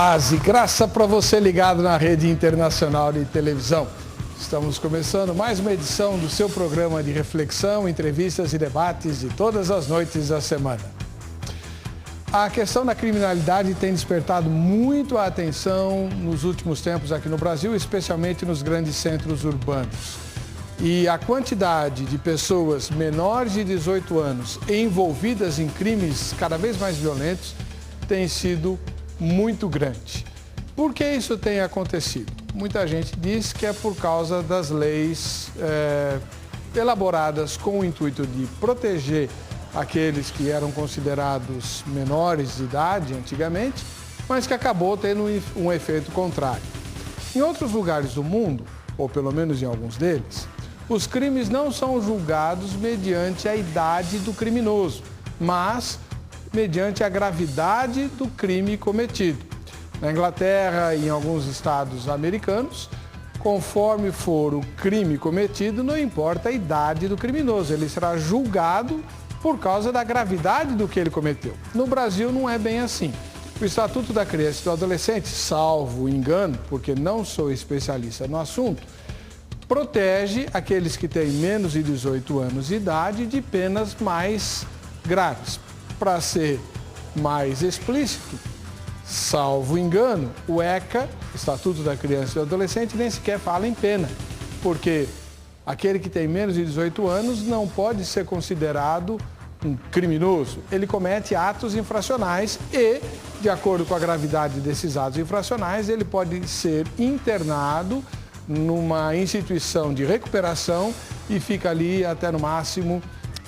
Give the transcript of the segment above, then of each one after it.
Paz e graça para você ligado na Rede Internacional de Televisão. Estamos começando mais uma edição do seu programa de reflexão, entrevistas e debates de todas as noites da semana. A questão da criminalidade tem despertado muito a atenção nos últimos tempos aqui no Brasil, especialmente nos grandes centros urbanos. E a quantidade de pessoas menores de 18 anos envolvidas em crimes cada vez mais violentos tem sido muito grande. Por que isso tem acontecido? Muita gente diz que é por causa das leis elaboradas com o intuito de proteger aqueles que eram considerados menores de idade antigamente, mas que acabou tendo um efeito contrário. Em outros lugares do mundo, ou pelo menos em alguns deles, os crimes não são julgados mediante a idade do criminoso, mas mediante a gravidade do crime cometido. Na Inglaterra e em alguns estados americanos, conforme for o crime cometido, não importa a idade do criminoso, ele será julgado por causa da gravidade do que ele cometeu. No Brasil não é bem assim. O Estatuto da Criança e do Adolescente, salvo engano, porque não sou especialista no assunto, protege aqueles que têm menos de 18 anos de idade de penas mais graves. Para ser mais explícito, salvo engano, o ECA, Estatuto da Criança e do Adolescente, nem sequer fala em pena, porque aquele que tem menos de 18 anos não pode ser considerado um criminoso. Ele comete atos infracionais e, de acordo com a gravidade desses atos infracionais, ele pode ser internado numa instituição de recuperação e fica ali até no máximo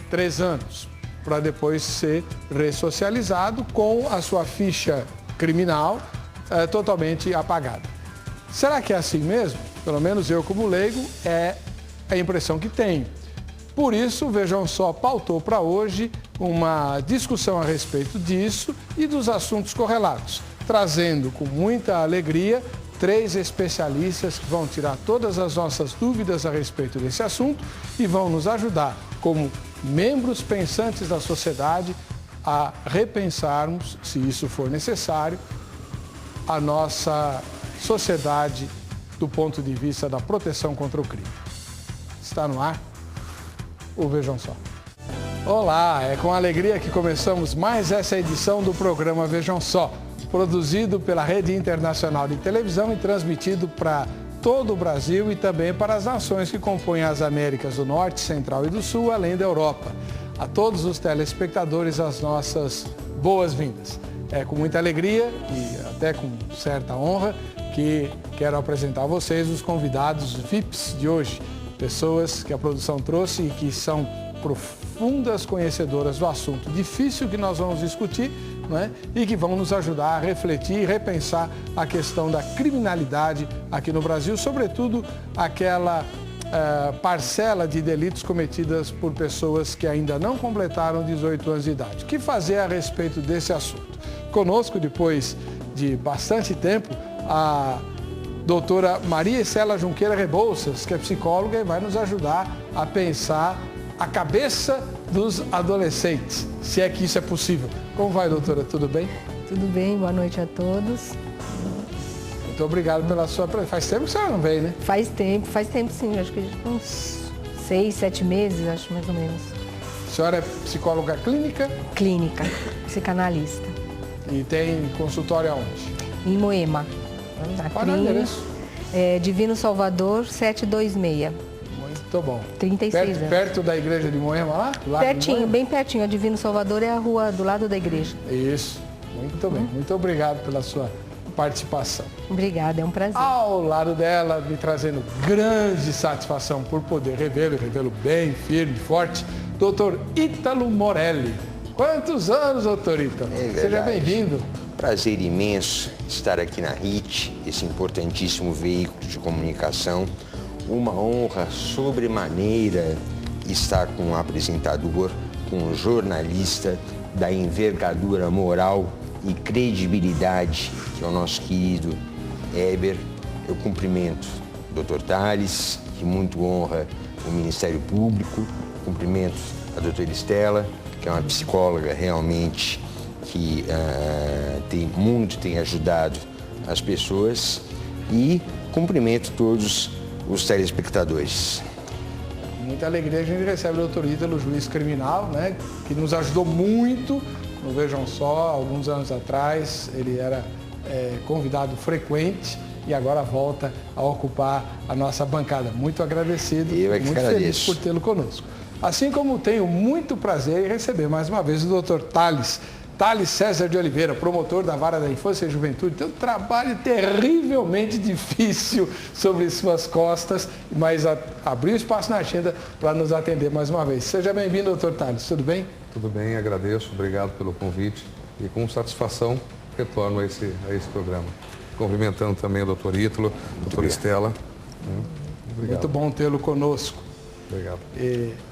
3 anos. Para depois ser ressocializado com a sua ficha criminal totalmente apagada. Será que é assim mesmo? Pelo menos eu, como leigo, é a impressão que tenho. Por isso, Vejam Só pautou para hoje uma discussão a respeito disso e dos assuntos correlatos, trazendo com muita alegria 3 especialistas que vão tirar todas as nossas dúvidas a respeito desse assunto e vão nos ajudar, como membros pensantes da sociedade, a repensarmos, se isso for necessário, a nossa sociedade do ponto de vista da proteção contra o crime. Está no ar o Vejam Só. Olá, é com alegria que começamos mais essa edição do programa Vejam Só, produzido pela Rede Internacional de Televisão e transmitido para todo o Brasil e também para as nações que compõem as Américas do Norte, Central e do Sul, além da Europa. A todos os telespectadores, as nossas boas-vindas. É com muita alegria e até com certa honra que quero apresentar a vocês os convidados VIPs de hoje. Pessoas que a produção trouxe e que são profundas conhecedoras do assunto difícil que nós vamos discutir, e que vão nos ajudar a refletir e repensar a questão da criminalidade aqui no Brasil, sobretudo aquela parcela de delitos cometidas por pessoas que ainda não completaram 18 anos de idade. O que fazer a respeito desse assunto? Conosco, depois de bastante tempo, a doutora Maria Isela Junqueira Rebouças, que é psicóloga e vai nos ajudar a pensar a cabeça dos adolescentes, se é que isso é possível. Como vai, doutora? Tudo bem? Tudo bem, boa noite a todos. Muito obrigado pela sua presença. Faz tempo que a senhora não veio, né? Faz tempo sim, acho que uns 6, 7 meses, acho mais ou menos. A senhora é psicóloga clínica? Clínica, psicanalista. E tem consultório aonde? Em Moema. Qual é o endereço? Divino Salvador, 726. Muito bom. 36 anos. Perto da igreja de Moema lá? Pertinho, bem pertinho. A Divino Salvador é a rua do lado da igreja. Isso. Muito bem. Muito obrigado pela sua participação. Obrigada, é um prazer. Ao lado dela, me trazendo grande satisfação por poder revê-lo bem, firme, forte, doutor Ítalo Morelli. Quantos anos, doutor Ítalo? Seja bem-vindo. Prazer imenso estar aqui na RIT, esse importantíssimo veículo de comunicação. Uma honra sobremaneira estar com um apresentador, com um jornalista da envergadura moral e credibilidade, que é o nosso querido Heber. Eu cumprimento o Dr. Tales, que muito honra o Ministério Público. Cumprimento a doutora Estela, que é uma psicóloga realmente que tem ajudado as pessoas e cumprimento todos os telespectadores. Muita alegria a gente recebe o doutor Ítalo, juiz criminal, né, que nos ajudou muito. No Vejam Só, alguns anos atrás, ele era convidado frequente e agora volta a ocupar a nossa bancada. Muito agradecido, muito feliz por tê-lo conosco. Assim como tenho muito prazer em receber mais uma vez o doutor Thales César de Oliveira, promotor da Vara da Infância e Juventude. Tem um trabalho terrivelmente difícil sobre suas costas, mas abriu espaço na agenda para nos atender mais uma vez. Seja bem-vindo, doutor Thales. Tudo bem? Tudo bem, agradeço. Obrigado pelo convite e com satisfação retorno a esse programa. Cumprimentando também o doutor Ítalo, doutora Estela. Obrigado. Muito bom tê-lo conosco. Obrigado.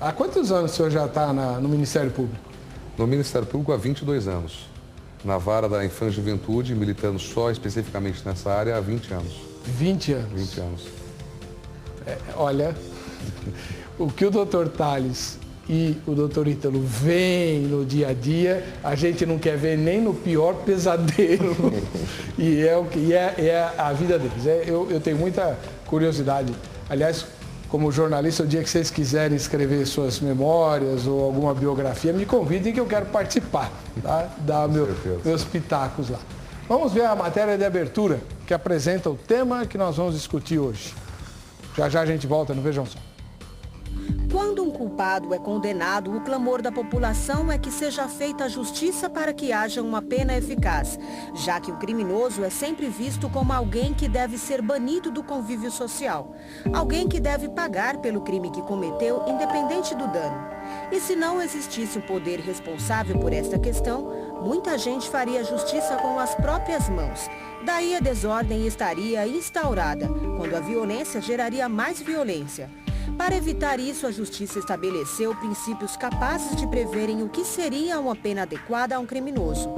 Há quantos anos o senhor já está no Ministério Público? No Ministério Público há 22 anos. Na Vara da Infância e Juventude, militando só especificamente nessa área há 20 anos. 20 anos? 20 anos. Olha, o que o doutor Thales e o doutor Ítalo veem no dia a dia, a gente não quer ver nem no pior pesadelo. E é a vida deles. Eu tenho muita curiosidade. Aliás, como jornalista, o dia que vocês quiserem escrever suas memórias ou alguma biografia, me convidem que eu quero participar, tá? Dar meus pitacos lá. Vamos ver a matéria de abertura que apresenta o tema que nós vamos discutir hoje. Já a gente volta no Vejam Só. Quando um culpado é condenado, o clamor da população é que seja feita a justiça para que haja uma pena eficaz, já que o criminoso é sempre visto como alguém que deve ser banido do convívio social, alguém que deve pagar pelo crime que cometeu, independente do dano. E se não existisse o poder responsável por esta questão, muita gente faria justiça com as próprias mãos. Daí a desordem estaria instaurada, quando a violência geraria mais violência. Para evitar isso, a Justiça estabeleceu princípios capazes de preverem o que seria uma pena adequada a um criminoso.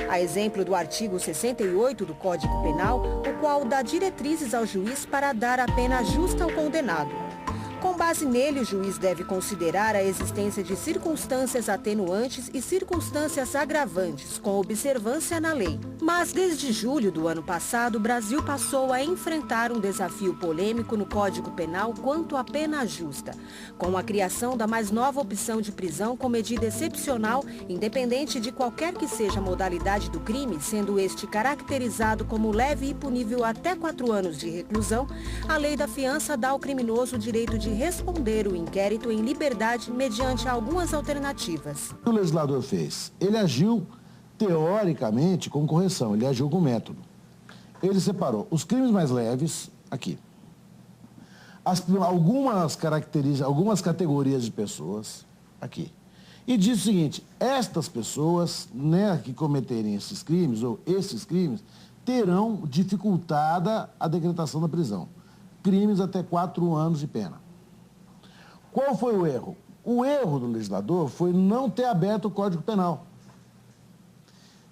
A exemplo do artigo 68 do Código Penal, o qual dá diretrizes ao juiz para dar a pena justa ao condenado. Com base nele, o juiz deve considerar a existência de circunstâncias atenuantes e circunstâncias agravantes, com observância na lei. Mas desde julho do ano passado, o Brasil passou a enfrentar um desafio polêmico no Código Penal quanto à pena justa, com a criação da mais nova opção de prisão com medida excepcional, independente de qualquer que seja a modalidade do crime, sendo este caracterizado como leve e punível até 4 anos de reclusão. A lei da fiança dá ao criminoso o direito de responder o inquérito em liberdade mediante algumas alternativas. O que o legislador fez? Ele agiu, teoricamente, com correção, ele agiu com método. Ele separou os crimes mais leves, aqui, algumas categorias de pessoas, aqui, e diz o seguinte: estas pessoas, né, que cometerem esses crimes, ou esses crimes, terão dificultada a decretação da prisão. Crimes até 4 anos de pena. Qual foi o erro? O erro do legislador foi não ter aberto o Código Penal.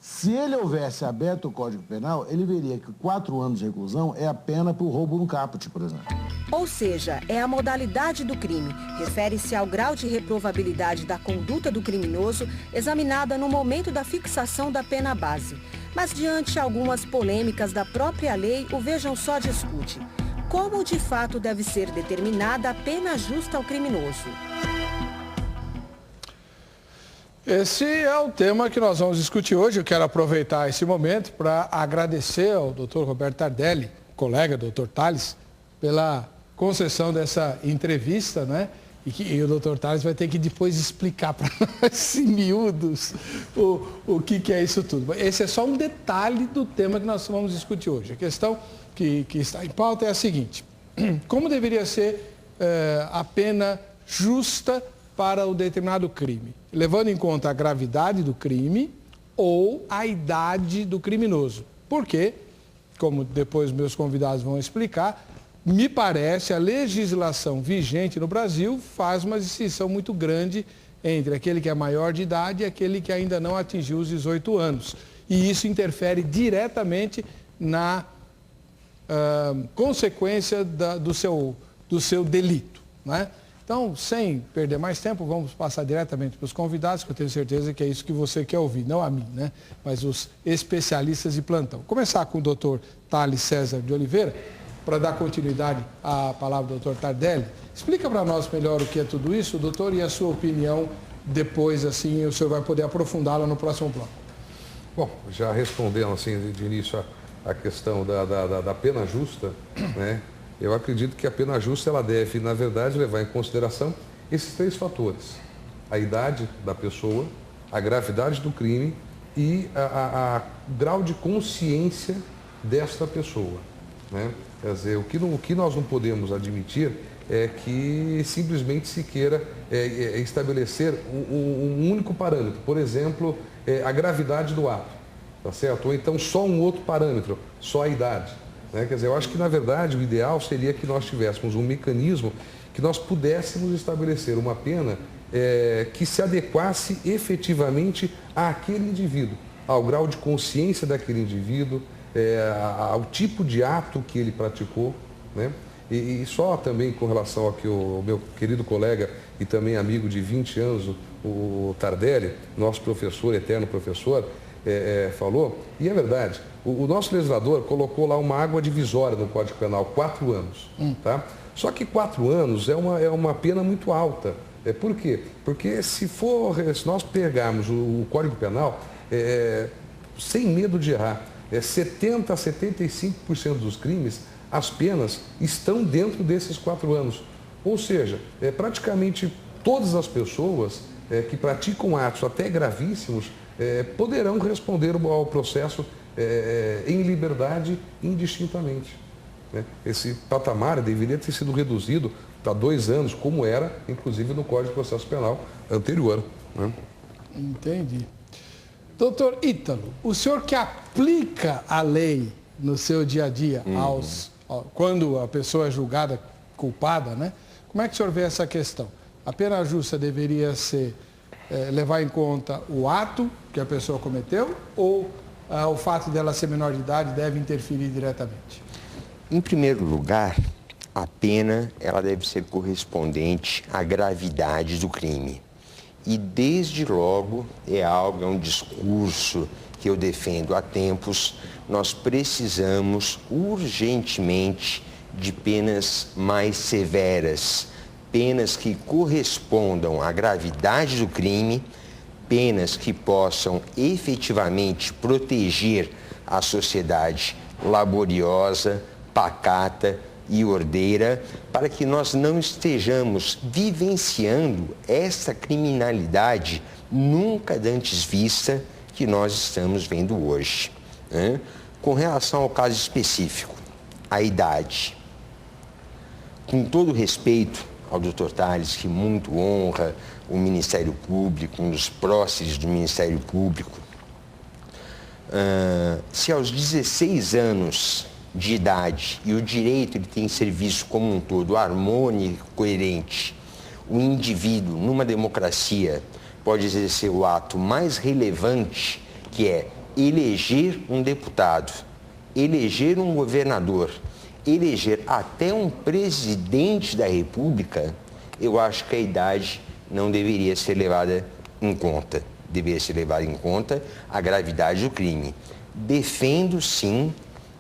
Se ele houvesse aberto o Código Penal, ele veria que 4 anos de reclusão é a pena por roubo no caput, por exemplo. Ou seja, é a modalidade do crime. Refere-se ao grau de reprovabilidade da conduta do criminoso examinada no momento da fixação da pena base. Mas diante algumas polêmicas da própria lei, o Vejam Só discute. Como de fato deve ser determinada a pena justa ao criminoso? Esse é o tema que nós vamos discutir hoje. Eu quero aproveitar esse momento para agradecer ao doutor Roberto Tardelli, colega do doutor Thales, pela concessão dessa entrevista, né? E o doutor Thales vai ter que depois explicar para nós, em miúdos, o que é isso tudo. Esse é só um detalhe do tema que nós vamos discutir hoje. A questão que está em pauta é a seguinte: como deveria ser a pena justa para o determinado crime, levando em conta a gravidade do crime ou a idade do criminoso. Porque, como depois meus convidados vão explicar, me parece a legislação vigente no Brasil faz uma distinção muito grande entre aquele que é maior de idade e aquele que ainda não atingiu os 18 anos. E isso interfere diretamente na consequência do seu delito, né? Então, sem perder mais tempo, vamos passar diretamente para os convidados, que eu tenho certeza que é isso que você quer ouvir, não a mim, né? Mas os especialistas de plantão. Começar com o doutor Thales César de Oliveira, para dar continuidade à palavra do doutor Tardelli. Explica para nós melhor o que é tudo isso, doutor, e a sua opinião depois, assim, o senhor vai poder aprofundá-la no próximo bloco. Bom, já respondendo assim de início a questão da pena justa, né? Eu acredito que a pena justa ela deve, na verdade, levar em consideração esses 3 fatores: a idade da pessoa, a gravidade do crime e a grau de consciência desta pessoa, né? Quer dizer, o que nós não podemos admitir é que simplesmente se queira estabelecer um único parâmetro, por exemplo, a gravidade do ato, tá certo? Ou então só um outro parâmetro, só a idade. Né? Quer dizer, eu acho que, na verdade, o ideal seria que nós tivéssemos um mecanismo que nós pudéssemos estabelecer uma pena que se adequasse efetivamente àquele indivíduo, ao grau de consciência daquele indivíduo, ao tipo de ato que ele praticou, né? E só também com relação ao que o meu querido colega e também amigo de 20 anos, o Tardelli, nosso professor, eterno professor, falou, e é verdade, o nosso legislador colocou lá uma água divisória no Código Penal, 4 anos. Tá? Só que 4 anos é uma pena muito alta. Por quê? Porque se nós pegarmos o Código Penal, sem medo de errar, 70% a 75% dos crimes, as penas estão dentro desses 4 anos. Ou seja, praticamente todas as pessoas que praticam atos até gravíssimos poderão responder ao processo em liberdade indistintamente. Né? Esse patamar deveria ter sido reduzido para 2 anos, como era, inclusive, no Código de Processo Penal anterior. Né? Entendi. Doutor Ítalo, o senhor que aplica a lei no seu dia a dia, quando a pessoa é julgada culpada, né? Como é que o senhor vê essa questão? A pena justa deveria ser levar em conta o ato que a pessoa cometeu ou o fato dela ser menor de idade deve interferir diretamente? Em primeiro lugar, a pena ela deve ser correspondente à gravidade do crime. E desde logo é um discurso que eu defendo há tempos, nós precisamos urgentemente de penas mais severas, penas que correspondam à gravidade do crime, penas que possam efetivamente proteger a sociedade laboriosa, pacata e ordeira, para que nós não estejamos vivenciando essa criminalidade nunca antes vista que nós estamos vendo hoje. Né? Com relação ao caso específico, a idade. Com todo respeito ao Dr. Thales, que muito honra o Ministério Público, um dos próceres do Ministério Público, se aos 16 anos de idade, e o direito ele tem que ser visto como um todo harmônico, coerente, o indivíduo, numa democracia, pode exercer o ato mais relevante, que é eleger um deputado, eleger um governador, eleger até um presidente da República, eu acho que a idade não deveria ser levada em conta. Deveria ser levada em conta a gravidade do crime. Defendo, sim,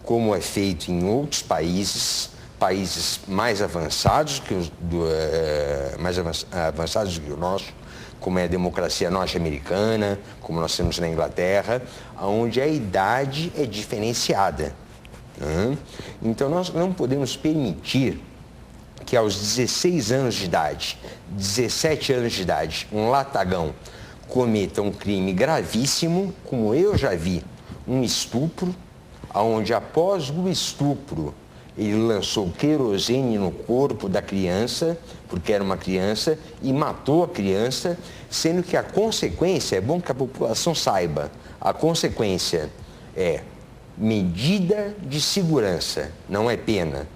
como é feito em outros países mais avançados que o nosso, como é a democracia norte-americana, como nós temos na Inglaterra, onde a idade é diferenciada. Então, nós não podemos permitir que aos 16 anos de idade, 17 anos de idade, um latagão cometa um crime gravíssimo, como eu já vi, um estupro, onde após o estupro ele lançou querosene no corpo da criança, porque era uma criança, e matou a criança, sendo que a consequência, é bom que a população saiba, a consequência é medida de segurança, não é pena,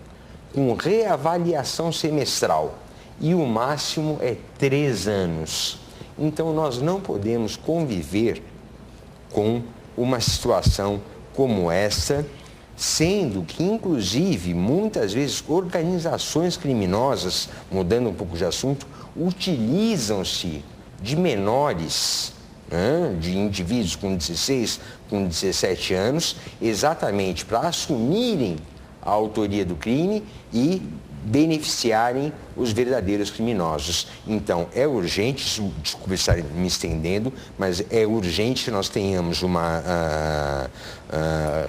com reavaliação semestral, e o máximo é 3 anos. Então nós não podemos conviver com uma situação como essa, sendo que, inclusive, muitas vezes organizações criminosas, mudando um pouco de assunto, utilizam-se de menores, de indivíduos com 16, com 17 anos, exatamente para assumirem a autoria do crime e beneficiarem os verdadeiros criminosos. Então, é urgente, desculpe estar me estendendo, mas é urgente que nós tenhamos uma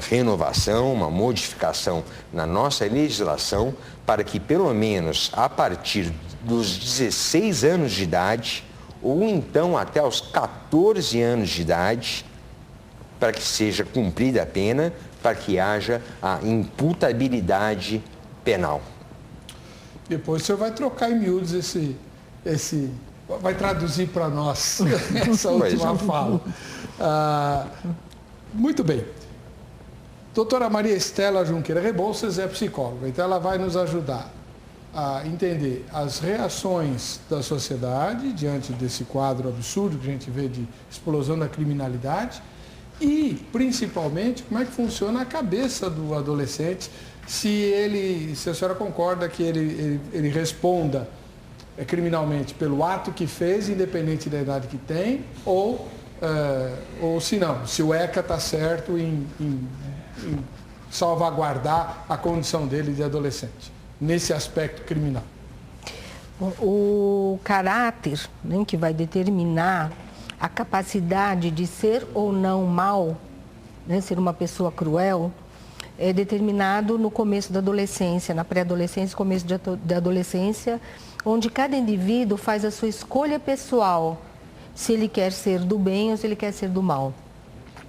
renovação, uma modificação na nossa legislação para que, pelo menos, a partir dos 16 anos de idade, ou então até os 14 anos de idade, para que seja cumprida a pena, para que haja a imputabilidade penal. Depois o senhor vai trocar em miúdos vai traduzir para nós essa última fala. Muito bem. Doutora Maria Estela Junqueira Rebouças é psicóloga, então ela vai nos ajudar a entender as reações da sociedade diante desse quadro absurdo que a gente vê de explosão da criminalidade e, principalmente, como é que funciona a cabeça do adolescente, se a senhora concorda que ele responda criminalmente pelo ato que fez, independente da idade que tem, ou se não, se o ECA está certo em salvaguardar a condição dele de adolescente, nesse aspecto criminal. O caráter, né, que vai determinar a capacidade de ser ou não mal, né, ser uma pessoa cruel, é determinado no começo da adolescência, na pré-adolescência, começo da adolescência, onde cada indivíduo faz a sua escolha pessoal, se ele quer ser do bem ou se ele quer ser do mal.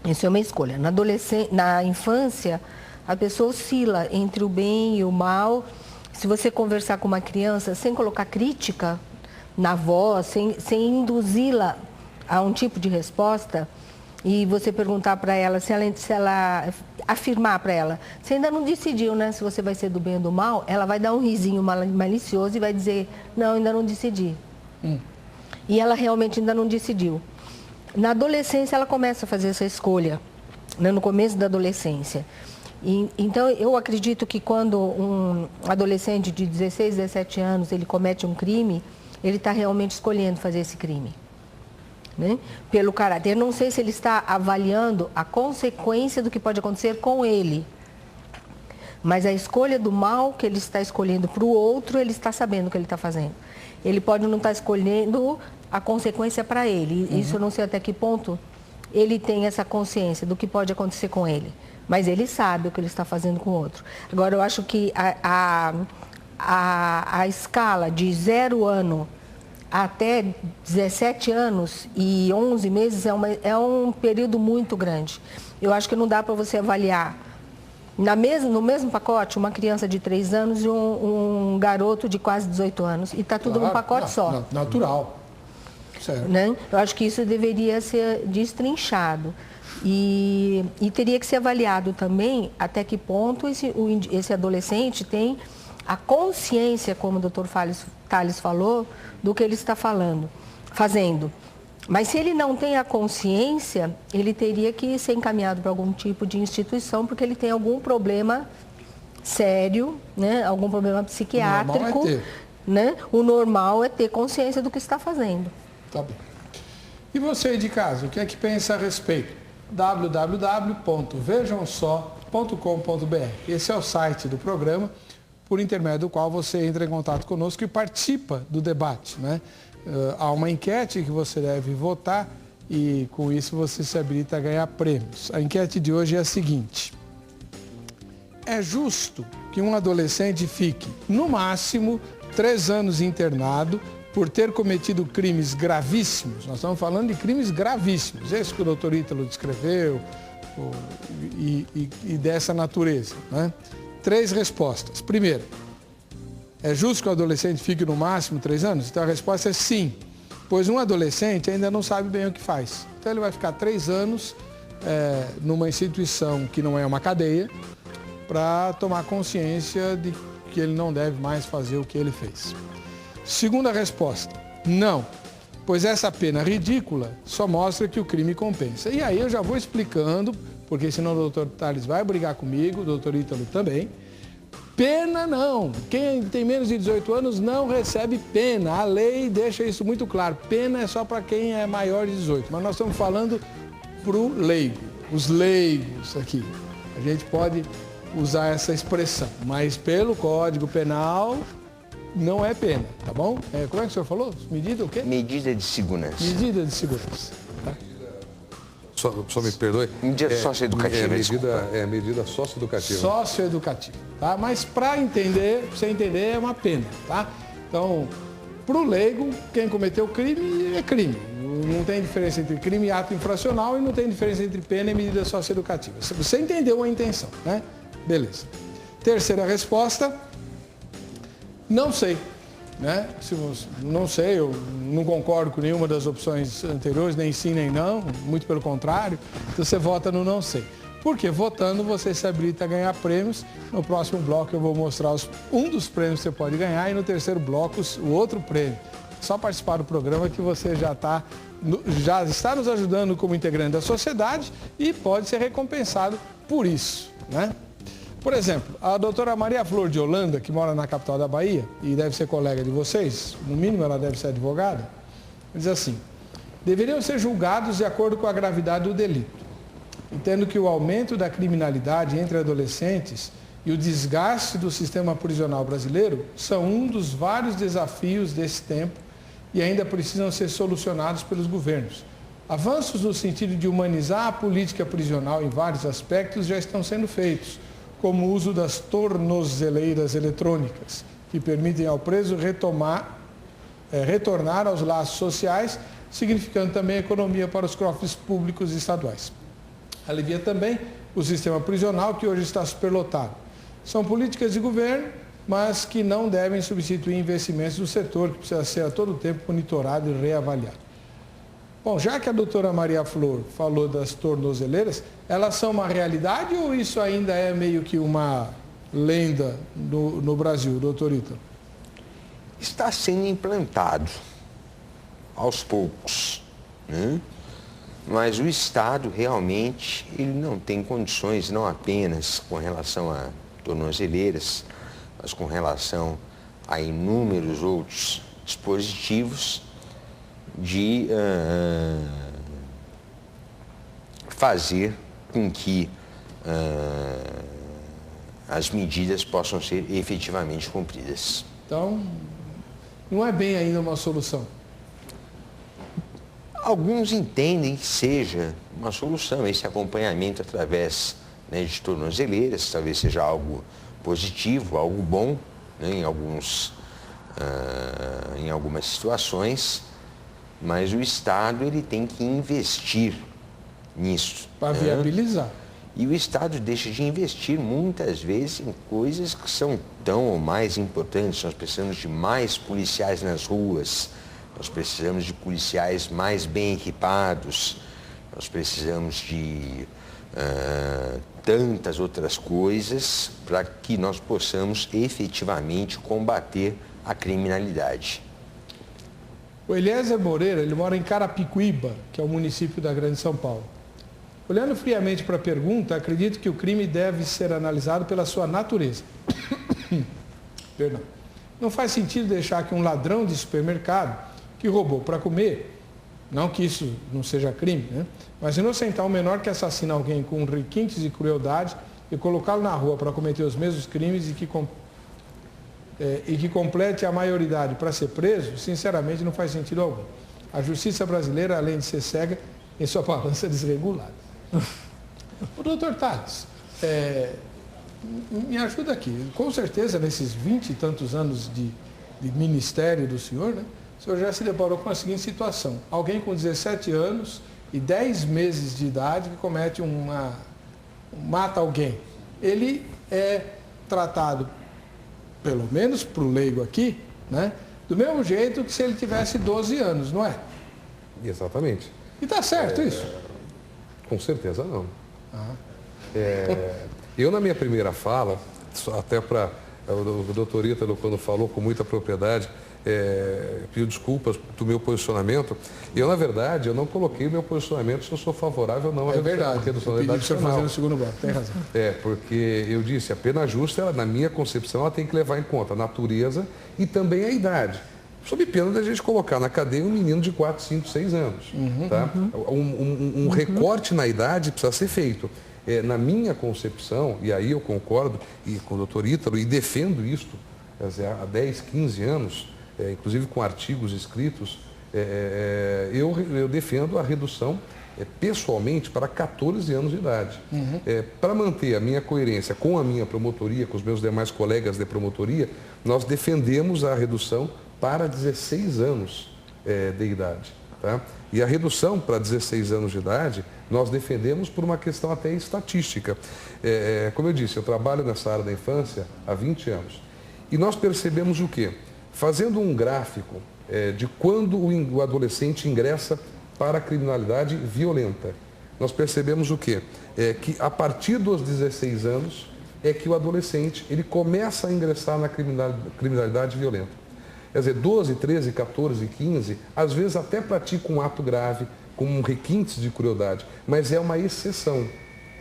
Isso é uma escolha. Na infância, a pessoa oscila entre o bem e o mal. Se você conversar com uma criança sem colocar crítica na voz, sem induzi-la a um tipo de resposta, e você perguntar para ela, se ela afirmar para ela, você ainda não decidiu, né, se você vai ser do bem ou do mal, ela vai dar um risinho malicioso e vai dizer, não, ainda não decidi. E ela realmente ainda não decidiu. Na adolescência, ela começa a fazer essa escolha, né, no começo da adolescência. Então, eu acredito que quando um adolescente de 16, 17 anos, ele comete um crime, ele está realmente escolhendo fazer esse crime. Né? Pelo caráter. Eu não sei se ele está avaliando a consequência do que pode acontecer com ele. Mas a escolha do mal que ele está escolhendo para o outro, ele está sabendo o que ele está fazendo. Ele pode não estar escolhendo a consequência para ele. Isso eu não sei até que ponto ele tem essa consciência do que pode acontecer com ele. Mas ele sabe o que ele está fazendo com o outro. Agora, eu acho que a escala de 0 ano até 17 anos e 11 meses é um período muito grande. Eu acho que não dá para você avaliar no mesmo pacote uma criança de 3 anos e um garoto de quase 18 anos. E está tudo num pacote só. Natural. Certo. Né? Eu acho que isso deveria ser destrinchado. E teria que ser avaliado também até que ponto esse adolescente tem a consciência, como o doutor Tales falou, do que ele está fazendo. Mas se ele não tem a consciência, ele teria que ser encaminhado para algum tipo de instituição, porque ele tem algum problema sério, né? Algum problema psiquiátrico. O normal é ter. Né? O normal é ter consciência do que está fazendo. Tá bem. E você aí de casa, o que é que pensa a respeito? www.vejamsó.com.br. Esse é o site do programa, por intermédio do qual você entra em contato conosco e participa do debate, né? Há uma enquete que você deve votar e com isso você se habilita a ganhar prêmios. A enquete de hoje é a seguinte: é justo que um adolescente fique, no máximo, 3 anos internado por ter cometido crimes gravíssimos? Nós estamos falando de crimes gravíssimos, esse que o doutor Ítalo descreveu e dessa natureza, né? 3 respostas. Primeiro, é justo que o adolescente fique no máximo 3 anos? Então a resposta é sim, pois um adolescente ainda não sabe bem o que faz. Então ele vai ficar 3 anos numa instituição que não é uma cadeia para tomar consciência de que ele não deve mais fazer o que ele fez. Segunda resposta, não, pois essa pena ridícula só mostra que o crime compensa. E aí eu já vou explicando porque senão o doutor Tales vai brigar comigo, o doutor Ítalo também. Pena não. Quem tem menos de 18 anos não recebe pena. A lei deixa isso muito claro. Pena é só para quem é maior de 18. Mas nós estamos falando para o leigo, os leigos aqui. A gente pode usar essa expressão, mas pelo Código Penal não é pena, tá bom? Como é que o senhor falou? Medida o quê? Medida de segurança. Medida de segurança. Tá? Só me perdoe. Medida socioeducativa. Medida socioeducativa. Socioeducativa, tá? Mas para você entender, é uma pena, tá? Então, para o leigo, quem cometeu crime é crime. Não tem diferença entre crime e ato infracional e não tem diferença entre pena e medida socioeducativa. Você entendeu a intenção, né? Beleza. Terceira resposta, não sei. Né? Não sei, eu não concordo com nenhuma das opções anteriores, nem sim nem não, muito pelo contrário. Então você vota no não sei. Porque votando você se habilita a ganhar prêmios. No próximo bloco eu vou mostrar um dos prêmios que você pode ganhar e no terceiro bloco o outro prêmio. Só participar do programa que você já está nos ajudando como integrante da sociedade e pode ser recompensado por isso, né? Por exemplo, a doutora Maria Flor de Holanda, que mora na capital da Bahia e deve ser colega de vocês, no mínimo ela deve ser advogada, diz assim: deveriam ser julgados de acordo com a gravidade do delito. Entendo que o aumento da criminalidade entre adolescentes e o desgaste do sistema prisional brasileiro são um dos vários desafios desse tempo e ainda precisam ser solucionados pelos governos. Avanços no sentido de humanizar a política prisional em vários aspectos já estão sendo feitos, como o uso das tornozeleiras eletrônicas, que permitem ao preso retornar aos laços sociais, significando também economia para os cofres públicos e estaduais. Alivia também o sistema prisional, que hoje está superlotado. São políticas de governo, mas que não devem substituir investimentos do setor, que precisa ser a todo tempo monitorado e reavaliado. Bom, já que a doutora Maria Flor falou das tornozeleiras, elas são uma realidade ou isso ainda é meio que uma lenda no Brasil, doutor Ítalo? Está sendo implantado aos poucos, né? Mas o Estado realmente ele não tem condições, não apenas com relação a tornozeleiras, mas com relação a inúmeros outros dispositivos, de fazer com que as medidas possam ser efetivamente cumpridas. Então, não é bem ainda uma solução. Alguns entendem que seja uma solução, esse acompanhamento através, né, de tornozeleiras, talvez seja algo positivo, algo bom, né, em algumas situações. Mas o Estado ele tem que investir nisso. Para viabilizar. E o Estado deixa de investir muitas vezes em coisas que são tão ou mais importantes. Nós precisamos de mais policiais nas ruas, nós precisamos de policiais mais bem equipados, nós precisamos de tantas outras coisas para que nós possamos efetivamente combater a criminalidade. O Eliezer Moreira, ele mora em Carapicuíba, que é o município da Grande São Paulo. Olhando friamente para a pergunta, acredito que o crime deve ser analisado pela sua natureza. Perdão. Não faz sentido deixar que um ladrão de supermercado que roubou para comer, não que isso não seja crime, né? Mas inocentar um menor que assassina alguém com requintes de crueldade e colocá-lo na rua para cometer os mesmos crimes e que complete a maioridade para ser preso, sinceramente não faz sentido algum. A justiça brasileira, além de ser cega, em sua balança desregulada. O doutor Tales, me ajuda aqui. Com certeza, nesses 20 e tantos anos de ministério do senhor, né, o senhor já se deparou com a seguinte situação. Alguém com 17 anos e 10 meses de idade que comete mata alguém. Ele é tratado, pelo menos para o leigo aqui, né, do mesmo jeito que se ele tivesse 12 anos, não é? Exatamente. E está certo isso? Com certeza não. Eu, na minha primeira fala, até para o doutor Ítalo, quando falou com muita propriedade, pediu desculpas do meu posicionamento. Eu, na verdade, eu não coloquei o meu posicionamento se eu sou favorável ou não à redução da idade penal. Fazer no segundo bloco, tem razão. Porque eu disse, a pena justa, ela, na minha concepção, ela tem que levar em conta a natureza e também a idade. Sob pena da gente colocar na cadeia um menino de 4, 5, 6 anos. Tá? Um recorte na idade precisa ser feito. Na minha concepção, e aí eu concordo com o doutor Ítalo e defendo isto há 10, 15 anos, inclusive com artigos escritos, eu defendo a redução pessoalmente para 14 anos de idade. Para manter a minha coerência com a minha promotoria, com os meus demais colegas de promotoria, nós defendemos a redução para 16 anos de idade. Tá? E a redução para 16 anos de idade, nós defendemos por uma questão até estatística. Como eu disse, eu trabalho nessa área da infância há 20 anos. E nós percebemos o quê? Fazendo um gráfico de quando o adolescente ingressa para a criminalidade violenta, nós percebemos o quê? Que a partir dos 16 anos é que o adolescente ele começa a ingressar na criminalidade violenta. Quer dizer, 12, 13, 14, 15, às vezes até pratica um ato grave, com requintes de crueldade, mas é uma exceção.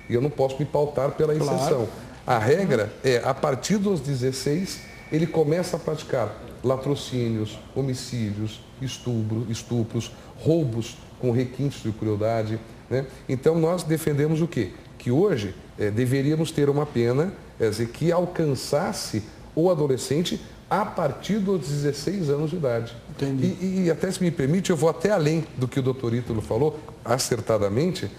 E eu não posso me pautar pela exceção. Claro. A regra é, a partir dos 16, ele começa a praticar latrocínios, homicídios, estupros, roubos com requintes de crueldade. Né? Então, nós defendemos o quê? Que hoje deveríamos ter uma pena que alcançasse o adolescente a partir dos 16 anos de idade. E até, se me permite, eu vou até além do que o doutor Ítalo falou, acertadamente,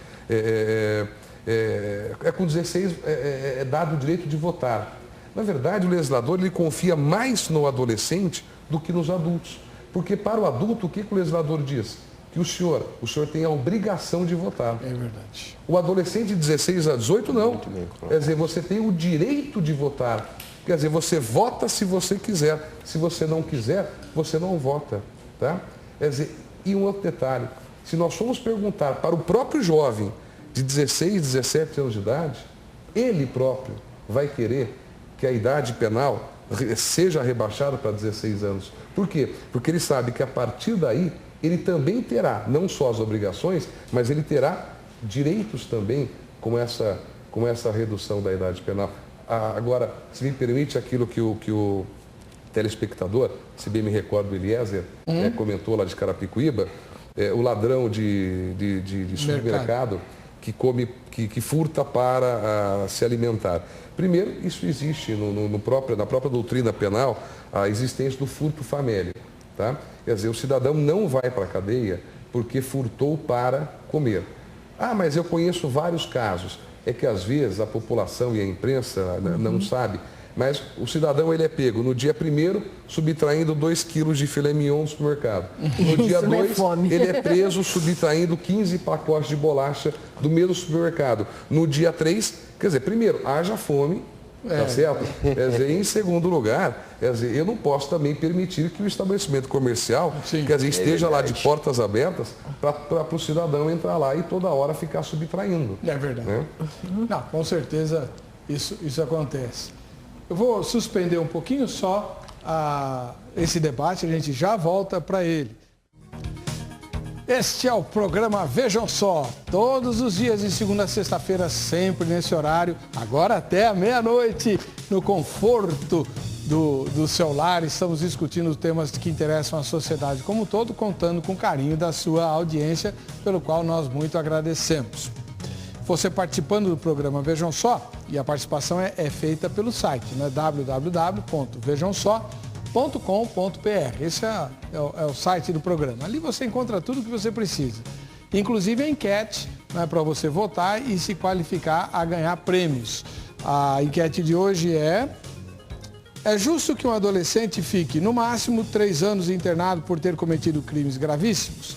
com 16 é dado o direito de votar. Na verdade, o legislador ele confia mais no adolescente do que nos adultos. Porque para o adulto, o que o legislador diz? Que o senhor tem a obrigação de votar. É verdade. O adolescente de 16 a 18, não. Quer dizer, você tem o direito de votar. Quer dizer, você vota se você quiser. Se você não quiser, você não vota. Tá? Quer dizer, e um outro detalhe. Se nós formos perguntar para o próprio jovem de 16, 17 anos de idade, ele próprio vai querer que a idade penal seja rebaixada para 16 anos. Por quê? Porque ele sabe que a partir daí, ele também terá, não só as obrigações, mas ele terá direitos também com essa redução da idade penal. Agora, se me permite aquilo que o telespectador, se bem me recordo, o Eliezer, comentou lá de Carapicuíba, o ladrão de supermercado que furta para se alimentar. Primeiro, isso existe na própria doutrina penal, a existência do furto famélico. Tá? Quer dizer, o cidadão não vai para a cadeia porque furtou para comer. Mas eu conheço vários casos. É que às vezes a população e a imprensa não sabe, mas o cidadão ele é pego no dia 1º subtraindo 2 quilos de filé mignon no supermercado. No dia 2, ele é preso subtraindo 15 pacotes de bolacha do mesmo supermercado. No dia 3, quer dizer, primeiro, haja fome, tá certo? Quer dizer, em segundo lugar, quer dizer, eu não posso também permitir que o estabelecimento comercial, quer dizer, esteja lá de portas abertas para o cidadão entrar lá e toda hora ficar subtraindo. É verdade. Né? Não, com certeza isso acontece. Eu vou suspender um pouquinho só esse debate, a gente já volta para ele. Este é o programa Vejam Só, todos os dias de segunda a sexta-feira, sempre nesse horário, agora até a meia-noite, no conforto do seu lar. Estamos discutindo temas que interessam a sociedade como um todo, contando com o carinho da sua audiência, pelo qual nós muito agradecemos. Você participando do programa Vejam Só, e a participação é feita pelo site, né? www.vejamsó.com.br. Esse é o site do programa. Ali você encontra tudo o que você precisa. Inclusive a enquete, né, para você votar e se qualificar a ganhar prêmios. A enquete de hoje é justo que um adolescente fique no máximo 3 anos internado por ter cometido crimes gravíssimos?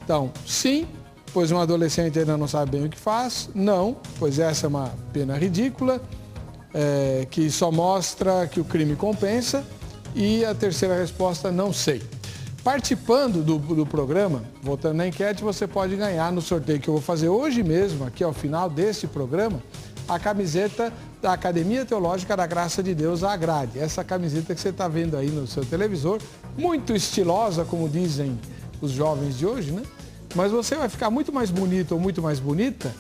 Então, sim, pois um adolescente ainda não sabe bem o que faz. Não, pois essa é uma pena ridícula, que só mostra que o crime compensa. E a terceira resposta, não sei. Participando do programa, votando na enquete, você pode ganhar no sorteio que eu vou fazer hoje mesmo, aqui ao final desse programa, a camiseta da Academia Teológica da Graça de Deus, a Agrade. Essa camiseta que você está vendo aí no seu televisor, muito estilosa, como dizem os jovens de hoje, né? Mas você vai ficar muito mais bonito ou muito mais bonita,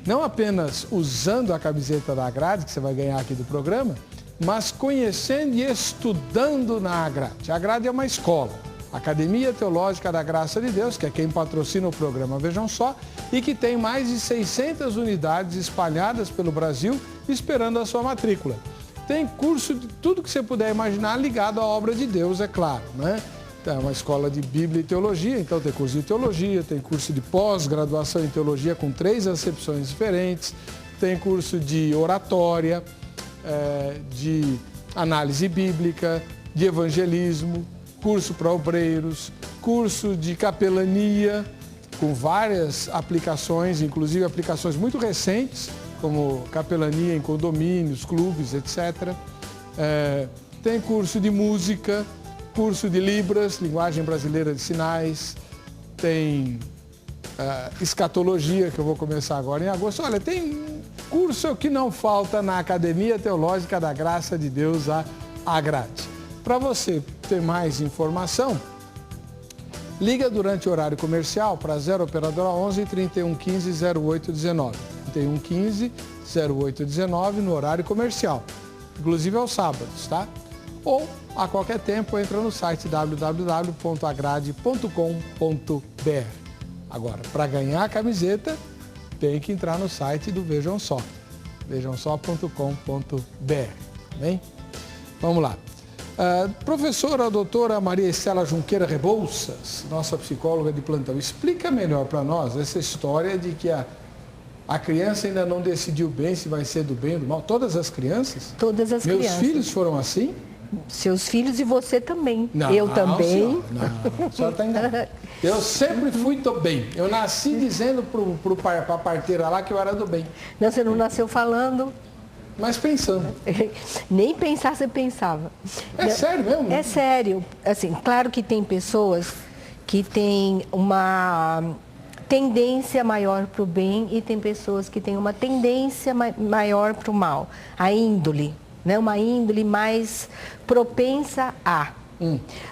não apenas usando a camiseta da Agrade, que você vai ganhar aqui do programa, mas conhecendo e estudando na Agrade. A Agrade é uma escola, Academia Teológica da Graça de Deus, que é quem patrocina o programa Vejam Só, e que tem mais de 600 unidades espalhadas pelo Brasil, esperando a sua matrícula. Tem curso de tudo que você puder imaginar ligado à obra de Deus, é claro, né? É uma escola de Bíblia e Teologia, então tem curso de Teologia, tem curso de pós-graduação em Teologia com 3 acepções diferentes, tem curso de oratória, de análise bíblica, de evangelismo, curso para obreiros, curso de capelania, com várias aplicações, inclusive aplicações muito recentes, como capelania em condomínios, clubes, etc. Tem curso de música, curso de Libras, Linguagem Brasileira de Sinais, tem escatologia, que eu vou começar agora em agosto. Olha, tem curso que não falta na Academia Teológica da Graça de Deus, a Agrade. Para você ter mais informação, liga durante o horário comercial para 0 Operadora 11 3115 0819. 3115 0819 no horário comercial, inclusive aos sábados, tá? Ou a qualquer tempo entra no site www.agrade.com.br. Agora, para ganhar a camiseta, tem que entrar no site do Vejam Só, vejamsó.com.br, bem? Vamos lá. Professora doutora Maria Estela Junqueira Rebouças, nossa psicóloga de plantão, explica melhor para nós essa história de que a criança ainda não decidiu bem se vai ser do bem ou do mal. Todas as crianças? Todas as crianças. Meus filhos foram assim? Seus filhos e você também. Não, eu também. Senhora, não, a senhora está enganada. Eu sempre fui do bem. Eu nasci dizendo para a parteira lá que eu era do bem. Não, você não nasceu falando. Mas pensando. Nem pensar você pensava. É sério mesmo? É sério. Assim, claro que tem pessoas que têm uma tendência maior para o bem e tem pessoas que têm uma tendência maior para o mal. A índole, né? Uma índole mais propensa a.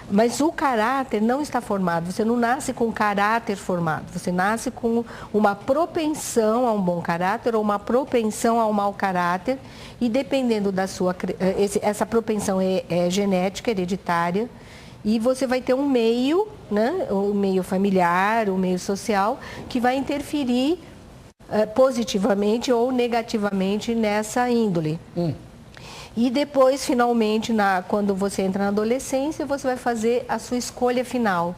Mas o caráter não está formado, você não nasce com caráter formado, você nasce com uma propensão a um bom caráter ou uma propensão ao mau caráter e dependendo da sua... Essa propensão é genética, hereditária e você vai ter um meio, né, o meio familiar, o meio social, que vai interferir positivamente ou negativamente nessa índole. E depois, finalmente, quando você entra na adolescência, você vai fazer a sua escolha final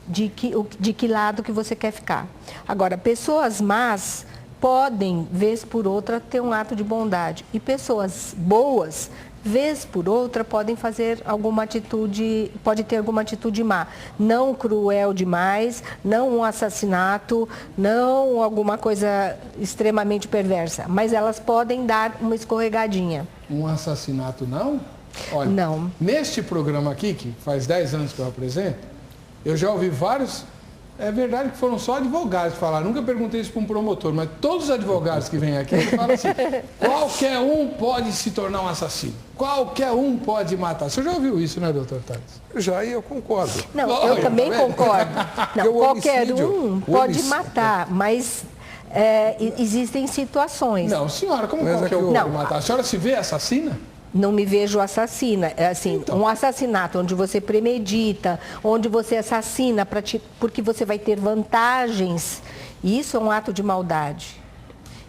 de que lado que você quer ficar. Agora, pessoas más podem, vez por outra, ter um ato de bondade. E pessoas boas, vez por outra, podem fazer pode ter alguma atitude má. Não cruel demais, não um assassinato, não alguma coisa extremamente perversa. Mas elas podem dar uma escorregadinha. Um assassinato não? Olha, não. Neste programa aqui, que faz 10 anos que eu apresento, eu já ouvi vários... É verdade que foram só advogados que falaram, nunca perguntei isso para um promotor, mas todos os advogados que vêm aqui falam assim, qualquer um pode se tornar um assassino, qualquer um pode matar. Você já ouviu isso, né, doutor Tales? Já, e eu concordo. Não, eu também concordo. Não, qualquer um pode matar, mas existem situações. Não, senhora, como qualquer um pode matar? A senhora se vê assassina? Não me vejo assassina. Assim, então. Um assassinato onde você premedita, onde você assassina porque você vai ter vantagens, isso é um ato de maldade.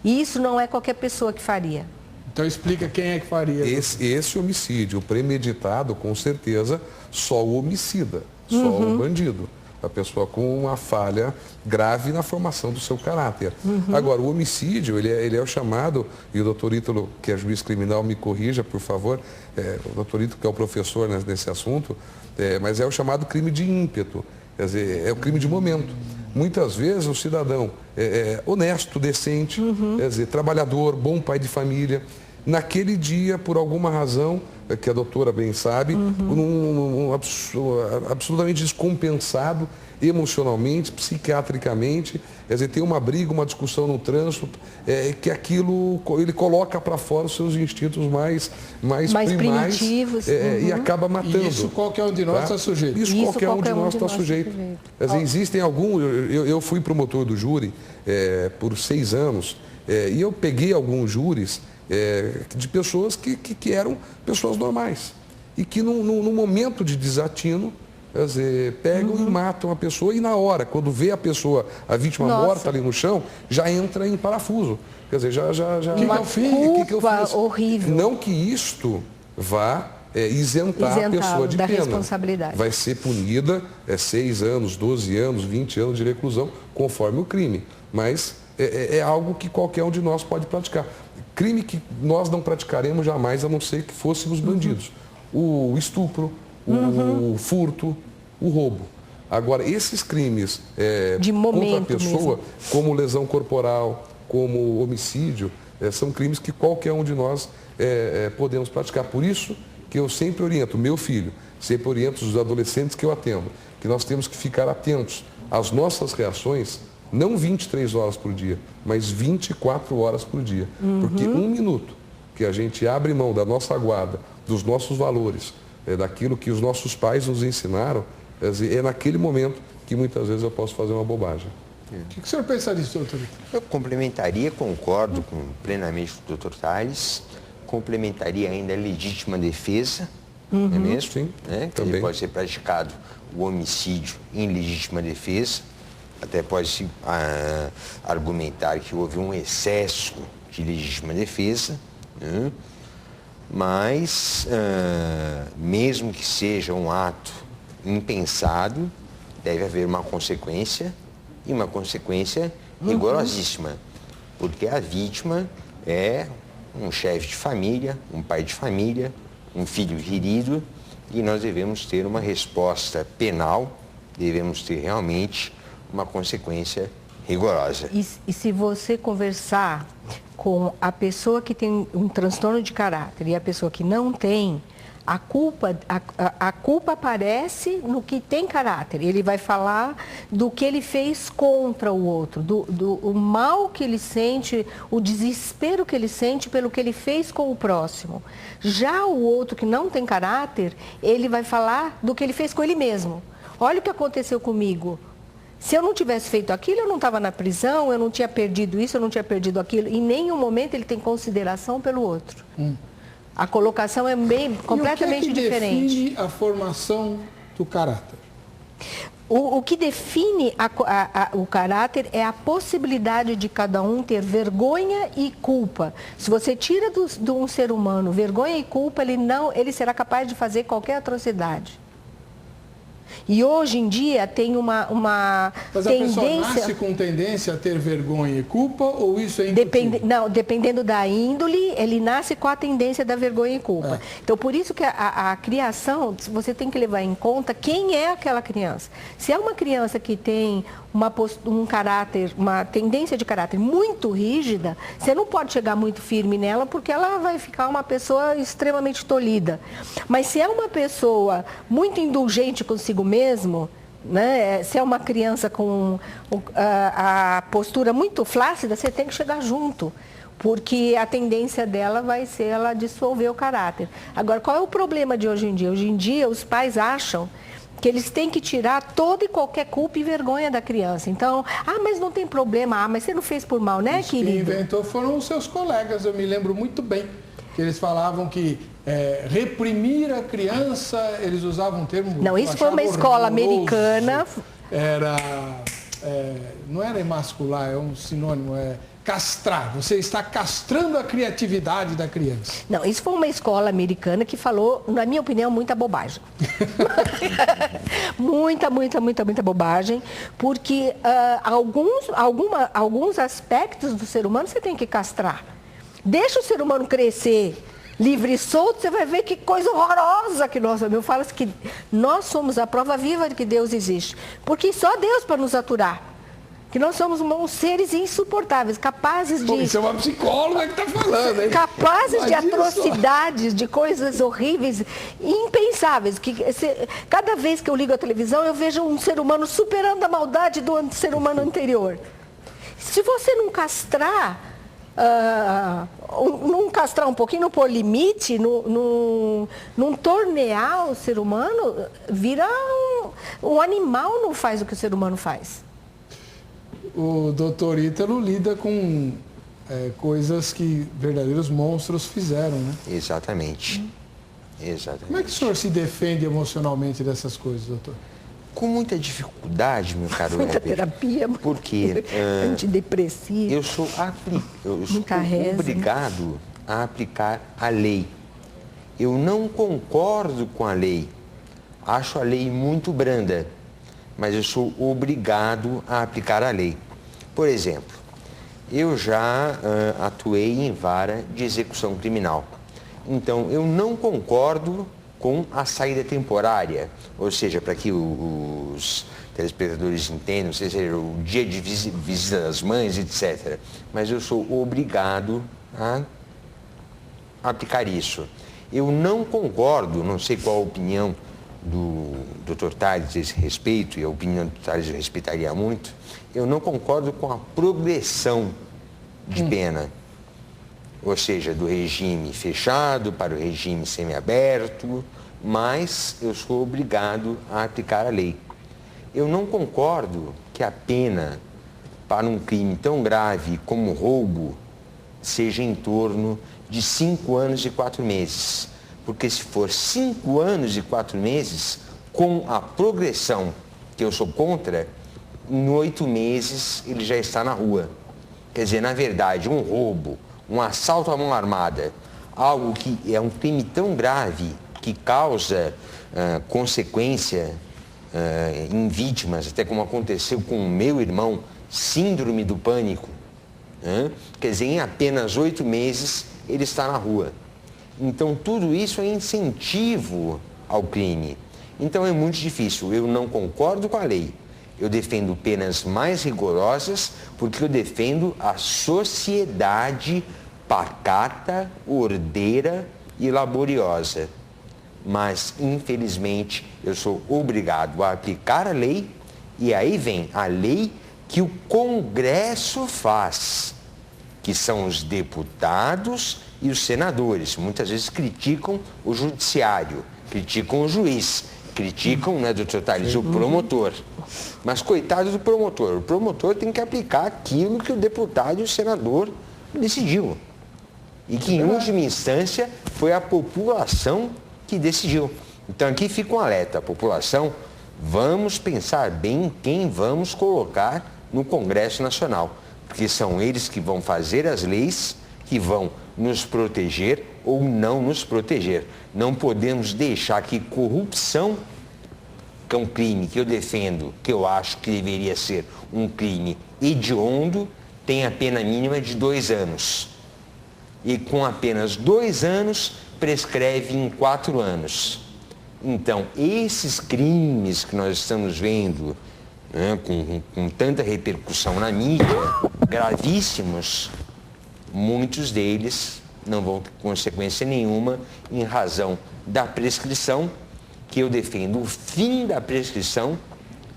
E isso não é qualquer pessoa que faria. Então explica quem é que faria. Esse homicídio premeditado, com certeza, só o homicida, só o bandido. A pessoa com uma falha grave na formação do seu caráter. Agora, o homicídio, ele é o chamado, e o doutor Ítalo, que é juiz criminal, me corrija, por favor, o doutor Ítalo, que é o professor nesse assunto, mas é o chamado crime de ímpeto, quer dizer, é o crime de momento. Muitas vezes o cidadão é honesto, decente, quer dizer, trabalhador, bom pai de família, naquele dia, por alguma razão, que a doutora bem sabe, absolutamente descompensado emocionalmente, psiquiatricamente, quer dizer, tem uma briga, uma discussão no trânsito, que aquilo, ele coloca para fora os seus instintos mais primais, primitivos. E acaba matando. E isso qualquer um de nós está sujeito. Isso qualquer um de nós está sujeito. Quer dizer, existem alguns, eu fui promotor do júri por 6 anos, e eu peguei alguns júris de pessoas que eram pessoas normais e que no momento de desatino, quer dizer, pegam e matam a pessoa e na hora, quando vê a pessoa, a vítima morta ali no chão, já entra em parafuso. Quer dizer, já uma culpa horrível. Não que isto vá isentar a pessoa de da pena. Responsabilidade. Vai ser punida 6 anos, 12 anos, 20 anos de reclusão, conforme o crime. Mas é algo que qualquer um de nós pode praticar. Crime que nós não praticaremos jamais, a não ser que fôssemos bandidos. O estupro, o furto, o roubo. Agora, esses crimes de contra a pessoa, mesmo, como lesão corporal, como homicídio, são crimes que qualquer um de nós podemos praticar. Por isso que eu sempre oriento meu filho, sempre oriento os adolescentes que eu atendo, que nós temos que ficar atentos às nossas reações, não 23 horas por dia, mas 24 horas por dia. Porque 1 minuto que a gente abre mão da nossa guarda, dos nossos valores, daquilo que os nossos pais nos ensinaram, é naquele momento que muitas vezes eu posso fazer uma bobagem. O que o senhor pensa disso, doutor? Eu complementaria, concordo plenamente com o doutor Tales, complementaria ainda a legítima defesa, não é mesmo? Sim, também pode ser praticado o homicídio em legítima defesa, até pode-se argumentar que houve um excesso de legítima defesa, né? Mas, mesmo que seja um ato impensado, deve haver uma consequência, e uma consequência rigorosíssima, porque a vítima é um chefe de família, um pai de família, um filho querido, e nós devemos ter uma resposta penal, devemos ter realmente uma consequência rigorosa. E se você conversar com a pessoa que tem um transtorno de caráter e a pessoa que não tem, a culpa aparece no que tem caráter. Ele vai falar do que ele fez contra o outro, o mal que ele sente, o desespero que ele sente pelo que ele fez com o próximo. Já o outro que não tem caráter, ele vai falar do que ele fez com ele mesmo. Olha o que aconteceu comigo. Se eu não tivesse feito aquilo, eu não estava na prisão, eu não tinha perdido isso, eu não tinha perdido aquilo. Em nenhum momento ele tem consideração pelo outro. A colocação é completamente diferente. O que define a formação do caráter? O que define o caráter é a possibilidade de cada um ter vergonha e culpa. Se você tira de um ser humano vergonha e culpa, ele será capaz de fazer qualquer atrocidade. E hoje em dia tem uma Mas tendência... a pessoa nasce com tendência a ter vergonha e culpa ou isso é impossível? Não, dependendo da índole, ele nasce com a tendência da vergonha e culpa. Então, por isso que a criação, você tem que levar em conta quem é aquela criança. Se é uma criança que tem um caráter, uma tendência de caráter muito rígida, você não pode chegar muito firme nela porque ela vai ficar uma pessoa extremamente tolhida. Mas se é uma pessoa muito indulgente consigo mesmo, né? Se é uma criança com a postura muito flácida, você tem que chegar junto, porque a tendência dela vai ser ela dissolver o caráter. Agora, qual é o problema de hoje em dia? Hoje em dia, os pais acham que eles têm que tirar toda e qualquer culpa e vergonha da criança. Então, mas não tem problema, mas você não fez por mal, né, querido? Quem inventou foram os seus colegas, eu me lembro muito bem, que eles falavam que reprimir a criança, eles usavam um termo... Não, isso foi uma escola americana. Não era emascular, é um sinônimo, castrar. Você está castrando a criatividade da criança. Não, isso foi uma escola americana que falou, na minha opinião, muita bobagem. muita bobagem, porque alguns aspectos do ser humano você tem que castrar. Deixa o ser humano crescer livre e solto, você vai ver que coisa horrorosa que nós... Eu falo que nós somos a prova viva de que Deus existe. Porque só Deus para nos aturar. que nós somos seres insuportáveis, capazes de... Isso é uma psicóloga que está falando, hein? Capazes de Imagina atrocidades, de coisas horríveis, impensáveis. Cada vez que eu ligo a televisão, eu vejo um ser humano superando a maldade do ser humano anterior. Se você não castrar, um pouquinho, não pôr limite, não tornear o ser humano, vira um animal, não faz o que o ser humano faz. O doutor Ítalo lida com coisas que verdadeiros monstros fizeram, né? Exatamente. Exatamente. Como é que o senhor se defende emocionalmente dessas coisas, doutor? Com muita dificuldade, meu caro Muita Weber. terapia, Porque antidepressivo. eu sou Muita reza, obrigado a aplicar a lei. Eu não concordo com a lei. Acho a lei muito branda, mas eu sou obrigado a aplicar a lei. Por exemplo, eu já atuei em vara de execução criminal. Então, eu não concordo com a saída temporária, ou seja, para que os telespectadores entendam, seja o dia de visita das mães, etc. Mas eu sou obrigado a aplicar isso. Eu não concordo, não sei qual a opinião do Dr. Tales a esse respeito, e a opinião do Dr. Tales eu respeitaria muito, eu não concordo com a progressão de pena. Ou seja, do regime fechado para o regime semiaberto, mas eu sou obrigado a aplicar a lei. Eu não concordo que a pena para um crime tão grave como roubo seja em torno de 5 anos e 4 meses. Porque se for 5 anos e 4 meses, com a progressão que eu sou contra, em 8 meses ele já está na rua. Quer dizer, na verdade, um roubo, um assalto à mão armada, algo que é um crime tão grave que causa consequência em vítimas, até como aconteceu com o meu irmão, síndrome do pânico. Quer dizer, em apenas 8 meses ele está na rua. Então, tudo isso é incentivo ao crime. Então, é muito difícil. Eu não concordo com a lei. Eu defendo penas mais rigorosas porque eu defendo a sociedade pacata, ordeira e laboriosa. Mas, infelizmente, eu sou obrigado a aplicar a lei e aí vem a lei que o Congresso faz, que são os deputados e os senadores. Muitas vezes criticam o judiciário, criticam o juiz, criticam, né, doutor Tales, o promotor. Mas coitado do promotor, o promotor tem que aplicar aquilo que o deputado e o senador decidiu. E que, em última instância, foi a população que decidiu. Então, aqui fica um alerta, a população, vamos pensar bem em quem vamos colocar no Congresso Nacional, porque são eles que vão fazer as leis que vão nos proteger ou não nos proteger. Não podemos deixar que corrupção, que é um crime que eu defendo, que eu acho que deveria ser um crime hediondo, tenha pena mínima de 2 anos. E com apenas 2 anos, prescreve em 4 anos. Então, esses crimes que nós estamos vendo, né, com tanta repercussão na mídia, gravíssimos, muitos deles não vão ter consequência nenhuma em razão da prescrição, que eu defendo o fim da prescrição.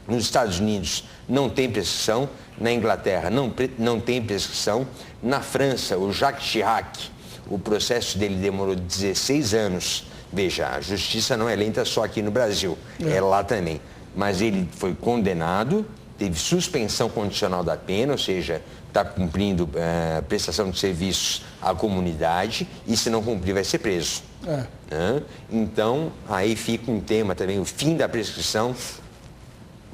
Nos Estados Unidos não tem prescrição, na Inglaterra não tem prescrição, na França, o Jacques Chirac, o processo dele demorou 16 anos. Veja, a justiça não é lenta só aqui no Brasil, é lá também. Mas ele foi condenado, teve suspensão condicional da pena, ou seja, está cumprindo prestação de serviços à comunidade e, se não cumprir, vai ser preso. Então, aí fica um tema também, o fim da prescrição,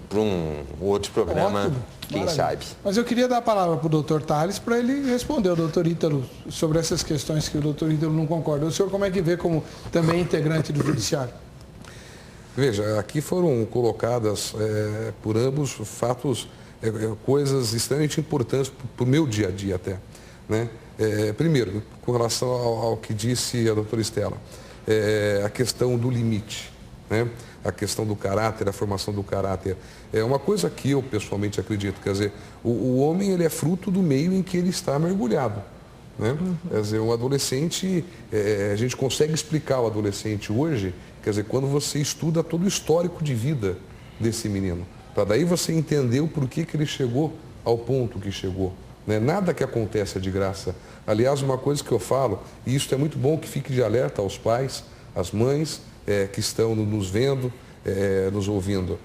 para um outro programa, ótimo, quem maravilha. Sabe. Mas eu queria dar a palavra para o doutor Tales para ele responder ao doutor Ítalo sobre essas questões que o doutor Ítalo não concorda. O senhor como é que vê como também integrante do Judiciário? Veja, aqui foram colocadas por ambos fatos, coisas extremamente importantes para o meu dia a dia até. Né? Primeiro, com relação ao que disse a doutora Estela, a questão do limite. Né? a questão do caráter, a formação do caráter. É uma coisa que eu pessoalmente acredito, quer dizer, o homem ele é fruto do meio em que ele está mergulhado. Né? Quer dizer, um adolescente, a gente consegue explicar o adolescente hoje, quer dizer, quando você estuda todo o histórico de vida desse menino, para daí você entender o porquê que ele chegou ao ponto que chegou. Né? Nada que acontece é de graça. Aliás, uma coisa que eu falo, e isso é muito bom que fique de alerta aos pais, às mães que estão nos vendo, nos ouvindo.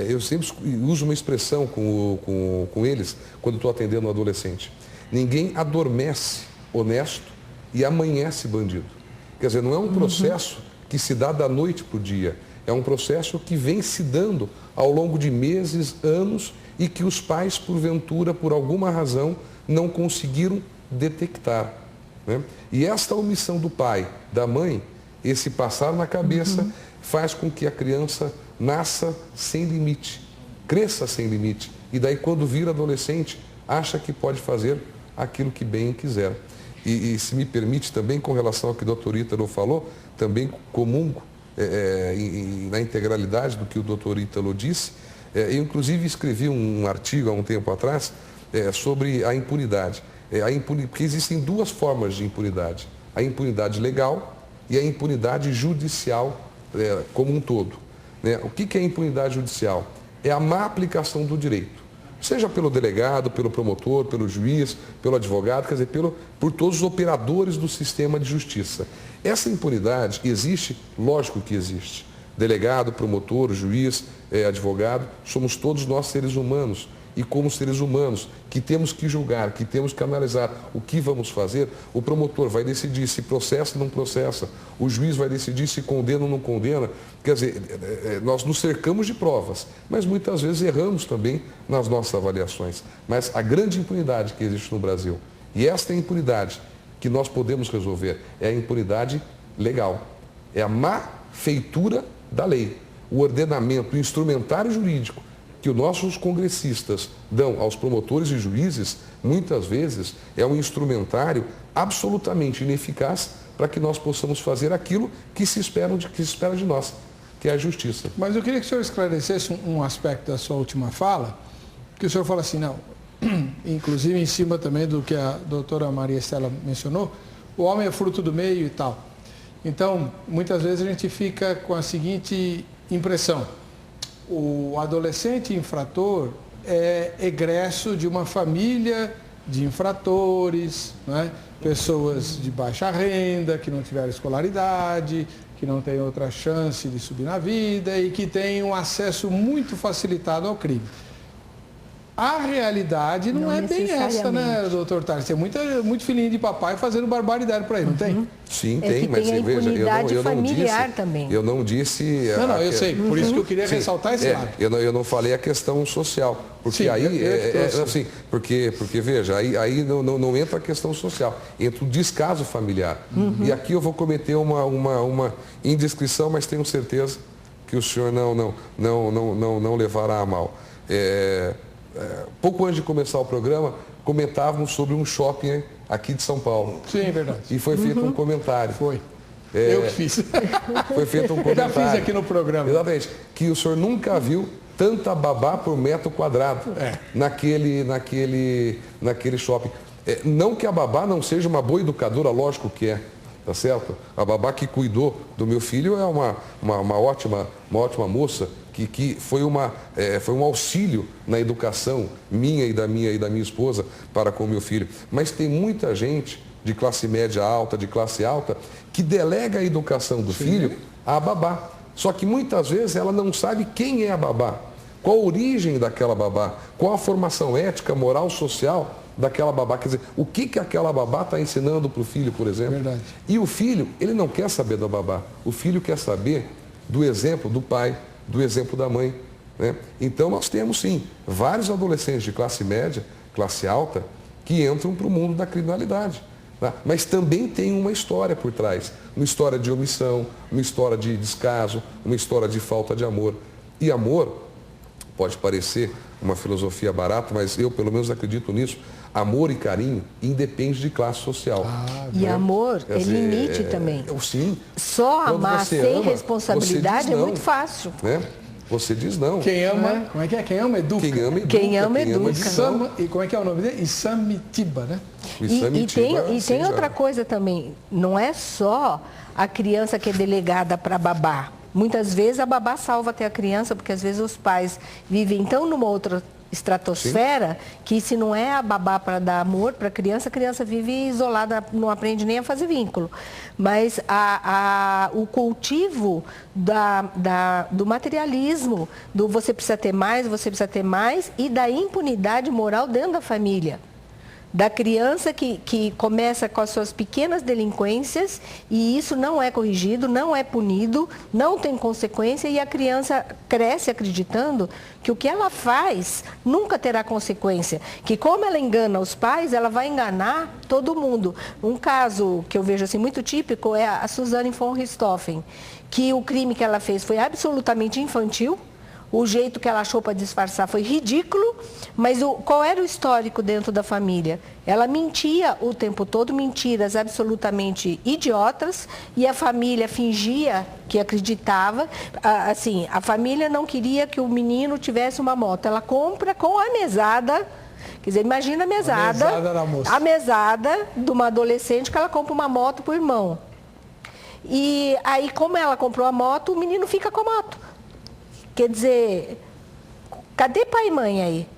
Eu sempre uso uma expressão com eles quando estou atendendo um adolescente. Ninguém adormece honesto e amanhece bandido. Quer dizer, não é um processo que se dá da noite para o dia. É um processo que vem se dando ao longo de meses, anos, e que os pais, porventura, por alguma razão, não conseguiram detectar. Né? E esta omissão do pai, da mãe, esse passar na cabeça, faz com que a criança nasça sem limite, cresça sem limite. E daí, quando vira adolescente, acha que pode fazer aquilo que bem quiser. E se me permite também, com relação ao que o Dr. Ítalo falou, também comungo na integralidade do que o Dr. Ítalo disse. Eu, inclusive, escrevi um artigo há um tempo atrás sobre a impunidade. Porque existem duas formas de impunidade. A impunidade legal e a impunidade judicial como um todo. Né? O que é impunidade judicial? É a má aplicação do direito. Seja pelo delegado, pelo promotor, pelo juiz, pelo advogado, quer dizer, por todos os operadores do sistema de justiça. Essa impunidade existe? Lógico que existe. Delegado, promotor, juiz, advogado, somos todos nós seres humanos. E como seres humanos que temos que julgar, que temos que analisar o que vamos fazer, o promotor vai decidir se processa ou não processa, o juiz vai decidir se condena ou não condena. Quer dizer, nós nos cercamos de provas, mas muitas vezes erramos também nas nossas avaliações. Mas a grande impunidade que existe no Brasil, e esta é a impunidade que nós podemos resolver, é a impunidade legal, é a má feitura da lei, o ordenamento, o instrumentário jurídico que os nossos congressistas dão aos promotores e juízes, muitas vezes é um instrumentário absolutamente ineficaz para que nós possamos fazer aquilo que se espera de nós, que é a justiça. Mas eu queria que o senhor esclarecesse um aspecto da sua última fala, que o senhor fala assim, não, inclusive em cima também do que a doutora Maria Estela mencionou, o homem é fruto do meio e tal. Então, muitas vezes a gente fica com a seguinte impressão: o adolescente infrator é egresso de uma família de infratores, né? Pessoas de baixa renda, que não tiveram escolaridade, que não têm outra chance de subir na vida e que têm um acesso muito facilitado ao crime. A realidade não é bem essa, né, doutor Tarso? Tem muito filhinho de papai fazendo barbaridade por aí, não tem? Sim, tem, mas veja, eu não disse... Não, eu sei, por isso que eu queria ressaltar esse lado. Eu não falei a questão social, porque assim, porque veja, aí não entra a questão social, entra o descaso familiar. E aqui eu vou cometer uma indiscrição, mas tenho certeza que o senhor não levará a mal. Pouco antes de começar o programa, comentávamos sobre um shopping aqui de São Paulo. Sim, é verdade. E foi feito um comentário. Foi. Eu que fiz. Foi feito um comentário. Eu já fiz aqui no programa. Exatamente. Que o senhor nunca viu tanta babá por metro quadrado naquele shopping. Não que a babá não seja uma boa educadora, lógico que é. Tá certo? A babá que cuidou do meu filho é uma ótima moça, que foi um auxílio na educação minha e da minha esposa para com o meu filho. Mas tem muita gente de classe média alta, de classe alta, que delega a educação do filho à babá. Só que muitas vezes ela não sabe quem é a babá, qual a origem daquela babá, qual a formação ética, moral, social daquela babá. Quer dizer, o que aquela babá está ensinando para o filho, por exemplo. Verdade. E o filho, ele não quer saber da babá. O filho quer saber do exemplo do pai, do exemplo da mãe. Né? Então nós temos sim vários adolescentes de classe média, classe alta, que entram para o mundo da criminalidade. Tá? Mas também tem uma história por trás. Uma história de omissão, uma história de descaso, uma história de falta de amor. E amor, Pode parecer uma filosofia barata, mas eu pelo menos acredito nisso. Amor e carinho independe de classe social. E amor é limite também. Sim. Só amar sem responsabilidade é muito fácil. Né? Você diz não. Quem ama, como é que é? Quem ama, educa. Quem ama, educa. E como é que é o nome dele? Isamitiba, né? E tem outra coisa também. Não é só a criança que é delegada para babá. Muitas vezes a babá salva até a criança, porque às vezes os pais vivem então numa outra estratosfera, que se não é a babá para dar amor para a criança vive isolada, não aprende nem a fazer vínculo. Mas o cultivo do materialismo, do você precisa ter mais, e da impunidade moral dentro da família. Da criança que começa com as suas pequenas delinquências e isso não é corrigido, não é punido, não tem consequência e a criança cresce acreditando que o que ela faz nunca terá consequência. Que como ela engana os pais, ela vai enganar todo mundo. Um caso que eu vejo assim muito típico é a Suzane von Richthofen, que o crime que ela fez foi absolutamente infantil. O jeito que ela achou para disfarçar foi ridículo, mas qual era o histórico dentro da família? Ela mentia o tempo todo, mentiras absolutamente idiotas, e a família fingia que acreditava. Assim, a família não queria que o menino tivesse uma moto. Ela compra com a mesada, quer dizer, imagina a mesada de uma adolescente que ela compra uma moto para o irmão. E aí, como ela comprou a moto, o menino fica com a moto. Quer dizer, cadê pai e mãe aí?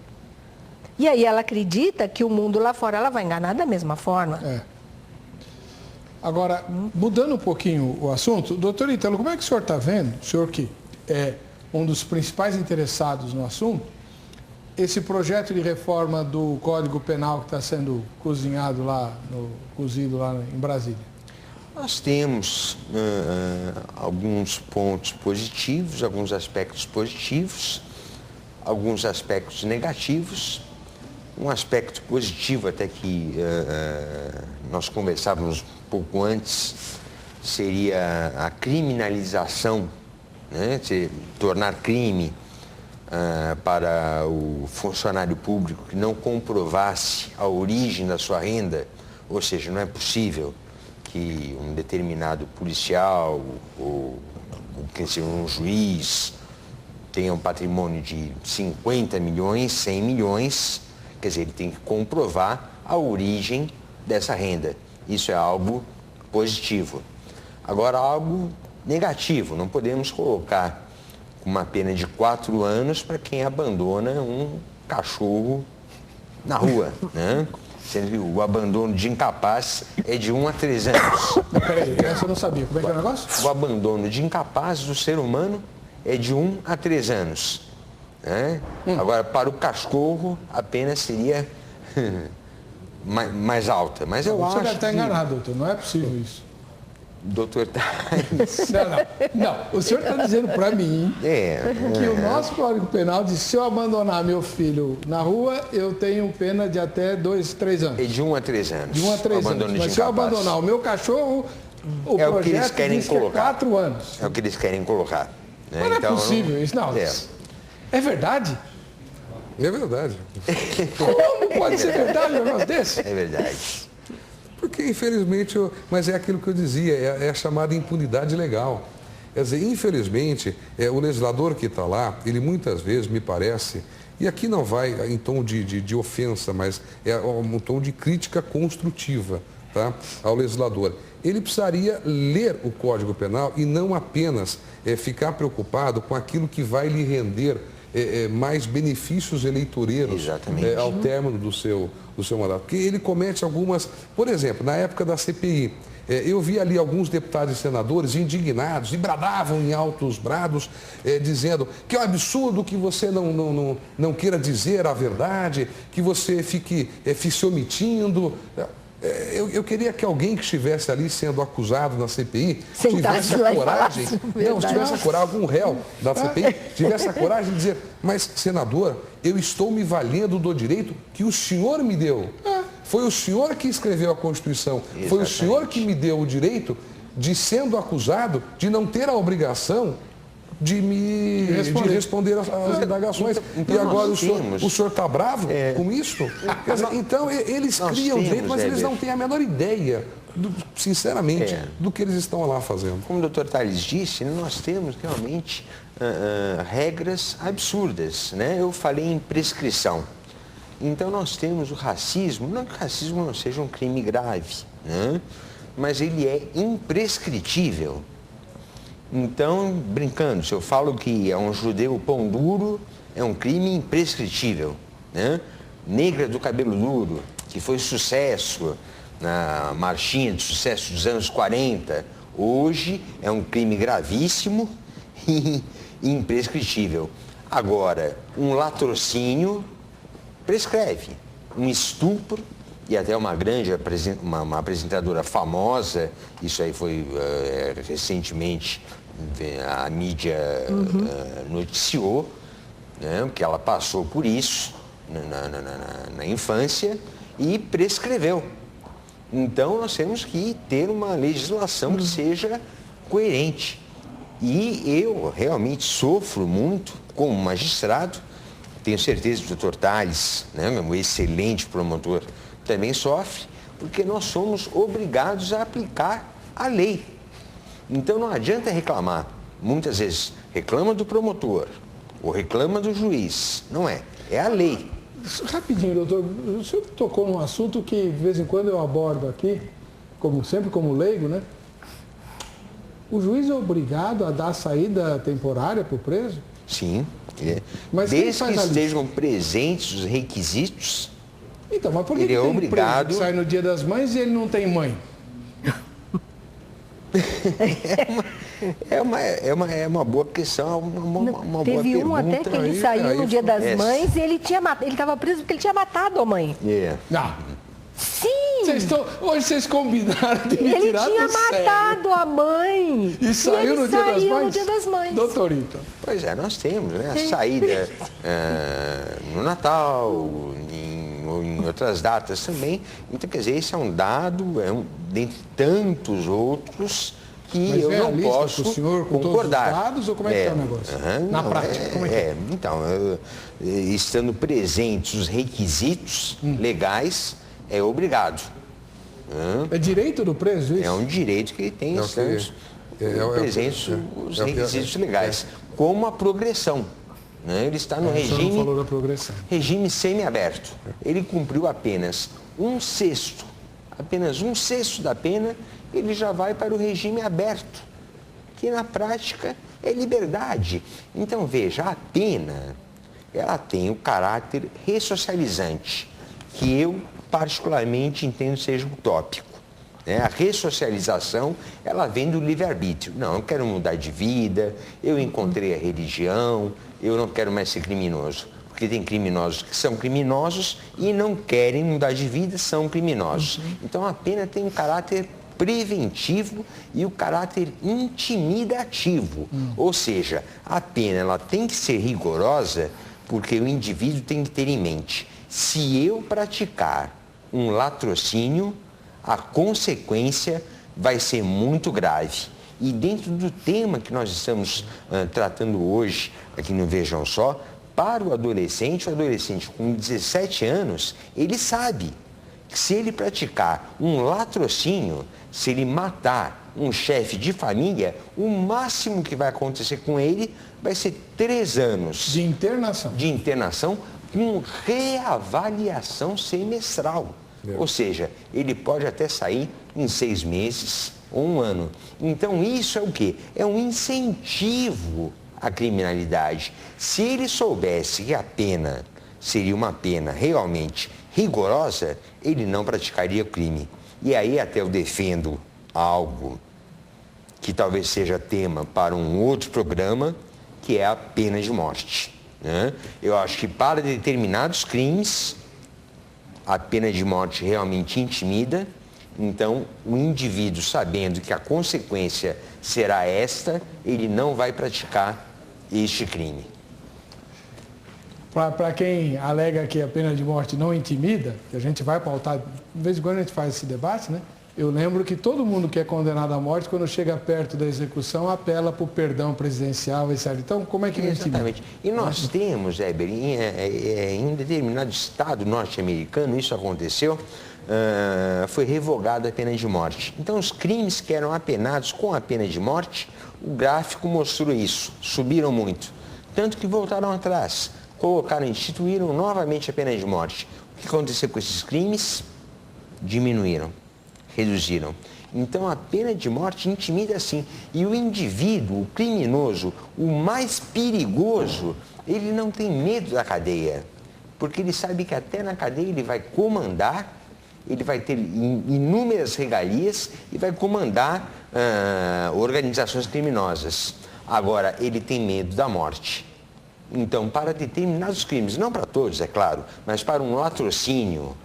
E aí ela acredita que o mundo lá fora ela vai enganar da mesma forma. Agora, mudando um pouquinho o assunto, doutor Ítalo, como é que o senhor está vendo, o senhor que é um dos principais interessados no assunto, esse projeto de reforma do Código Penal que está sendo cozido lá em Brasília? Nós temos alguns pontos positivos, alguns aspectos positivos, alguns aspectos negativos. Um aspecto positivo, até que nós conversávamos um pouco antes, seria a criminalização, né? Tornar crime para o funcionário público que não comprovasse a origem da sua renda, ou seja, não é possível que um determinado policial ou um juiz tenha um patrimônio de 50 milhões, 100 milhões, quer dizer, ele tem que comprovar a origem dessa renda. Isso é algo positivo. Agora, algo negativo, não podemos colocar uma pena de 4 anos para quem abandona um cachorro na rua, né? Sendo que o abandono de incapaz é de 1 a 3 anos. Peraí, essa eu não sabia. Como é que é o negócio? O abandono de incapaz do ser humano é de 1 a 3 anos. Né? Agora, para o cachorro, a pena seria mais alta. Mas eu acho Você deve estar enganado, doutor. Não é possível isso. Doutor Não, o senhor está dizendo para mim que o nosso Código Penal diz que se eu abandonar meu filho na rua, eu tenho pena de até 2, 3 anos. É de 1 a 3 anos. De 1 a 3 anos. Mas se eu abandonar o meu cachorro, o projeto o que eles querem diz colocar. Que é 4 anos. É o que eles querem colocar. Né? Mas não é possível isso, não. É verdade? É verdade. Como pode ser verdade um negócio desse? É verdade. Porque, infelizmente, mas é aquilo que eu dizia, é a chamada impunidade legal. Quer dizer, infelizmente, o legislador que está lá, ele muitas vezes, me parece, e aqui não vai em tom de ofensa, mas é um tom de crítica construtiva, tá, ao legislador. Ele precisaria ler o Código Penal e não apenas ficar preocupado com aquilo que vai lhe render mais benefícios eleitoreiros ao término do seu mandato. Porque ele comete algumas, por exemplo, na época da CPI, eu vi ali alguns deputados e senadores indignados e bradavam em altos brados, dizendo que é um absurdo que você não queira dizer a verdade, que você fique se omitindo. Eu queria que alguém que estivesse ali sendo acusado na CPI tivesse a coragem, tivesse a coragem, algum réu da CPI, tivesse a coragem de dizer, mas senador, eu estou me valendo do direito que o senhor me deu. Foi o senhor que escreveu a Constituição, foi o senhor que me deu o direito de, sendo acusado, de não ter a obrigação de responder às indagações. Então e agora o temos... senhor está bravo com isso? Quer dizer, então, eles criam direito, mas eles não têm a menor ideia, sinceramente, do que eles estão lá fazendo. Como o doutor Tales disse, nós temos realmente regras absurdas, né? Eu falei em prescrição. Então, nós temos o racismo, não que o racismo não seja um crime grave, né? Mas ele é imprescritível. Então, brincando, se eu falo que é um judeu pão duro, é um crime imprescritível, né? Negra do cabelo duro, que foi sucesso na marchinha de sucesso dos anos 40, hoje é um crime gravíssimo e imprescritível. Agora, um latrocínio prescreve, um estupro, e até uma grande uma apresentadora famosa, isso aí foi recentemente, a mídia noticiou, né, que ela passou por isso na infância e prescreveu. Então, nós temos que ter uma legislação que seja coerente. E eu realmente sofro muito como magistrado, tenho certeza que o doutor Tales, né, um excelente promotor, também sofre, porque nós somos obrigados a aplicar a lei. Então não adianta reclamar. Muitas vezes reclama do promotor ou reclama do juiz. Não é. É a lei. Rapidinho, doutor. O senhor tocou num assunto que de vez em quando eu abordo aqui, sempre como leigo, né? O juiz é obrigado a dar saída temporária para o preso? Sim. Mas desde que estejam presentes os requisitos. Então, mas por que ele tem é obrigado... preso que sai no Dia das Mães e ele não tem mãe? É uma boa questão, uma boa pergunta. Teve um até que ele saiu no Dia das Mães e ele estava preso porque ele tinha matado a mãe. Não. Sim! Hoje vocês combinaram de me tirar do sério. Ele tinha matado a mãe. E saiu no Dia das Mães. Doutorito. Pois é, nós temos, né? A saída no Natal, ou em outras datas também. Então, quer dizer, esse é um dado, dentre tantos outros, que mas eu não posso pro senhor, com concordar. Todos os dados, ou como é que é o negócio? Na prática, como é que é? Então, estando presentes os requisitos legais, é obrigado. É direito do preso isso? É um direito que ele tem, estando presentes os requisitos legais, como a progressão. Né? Ele está no regime semiaberto. Ele cumpriu apenas um sexto da pena, ele já vai para o regime aberto, que na prática é liberdade. Então, veja, a pena, ela tem o caráter ressocializante, que eu particularmente entendo seja utópico. Né? A ressocialização, ela vem do livre-arbítrio. Não, eu quero mudar de vida, eu encontrei a religião, eu não quero mais ser criminoso. Porque tem criminosos que são criminosos e não querem mudar de vida, são criminosos. Então a pena tem um caráter preventivo e o caráter intimidativo. Ou seja, a pena ela tem que ser rigorosa porque o indivíduo tem que ter em mente, se eu praticar um latrocínio, a consequência vai ser muito grave. E dentro do tema que nós estamos tratando hoje, aqui no Vejam Só, para o adolescente com 17 anos, ele sabe que se ele praticar um latrocínio, se ele matar um chefe de família, o máximo que vai acontecer com ele vai ser 3 anos. De internação. De internação com reavaliação semestral. Ou seja, ele pode até sair em 6 meses ou 1 ano. Então isso é o quê? É um incentivo à criminalidade. Se ele soubesse que a pena seria uma pena realmente rigorosa, ele não praticaria o crime. E aí até eu defendo algo que talvez seja tema para um outro programa, que é a pena de morte. Né? Eu acho que para determinados crimes, a pena de morte realmente intimida. Então, o indivíduo, sabendo que a consequência será esta, ele não vai praticar este crime. Para quem alega que a pena de morte não intimida, que a gente vai pautar, de vez em quando a gente faz esse debate, né? Eu lembro que todo mundo que é condenado à morte, quando chega perto da execução, apela para o perdão presidencial, etc. Então, como é que... Exatamente. E nós temos, Heber, em um determinado estado norte-americano, isso aconteceu, foi revogada a pena de morte. Então, os crimes que eram apenados com a pena de morte, o gráfico mostrou isso, subiram muito. Tanto que voltaram atrás, instituíram novamente a pena de morte. O que aconteceu com esses crimes? Diminuíram, reduziram. Então, a pena de morte intimida sim. E o indivíduo, o criminoso, o mais perigoso, ele não tem medo da cadeia. Porque ele sabe que até na cadeia ele vai comandar, ele vai ter inúmeras regalias e vai comandar organizações criminosas. Agora, ele tem medo da morte. Então, para determinados crimes, não para todos, é claro, mas para um latrocínio,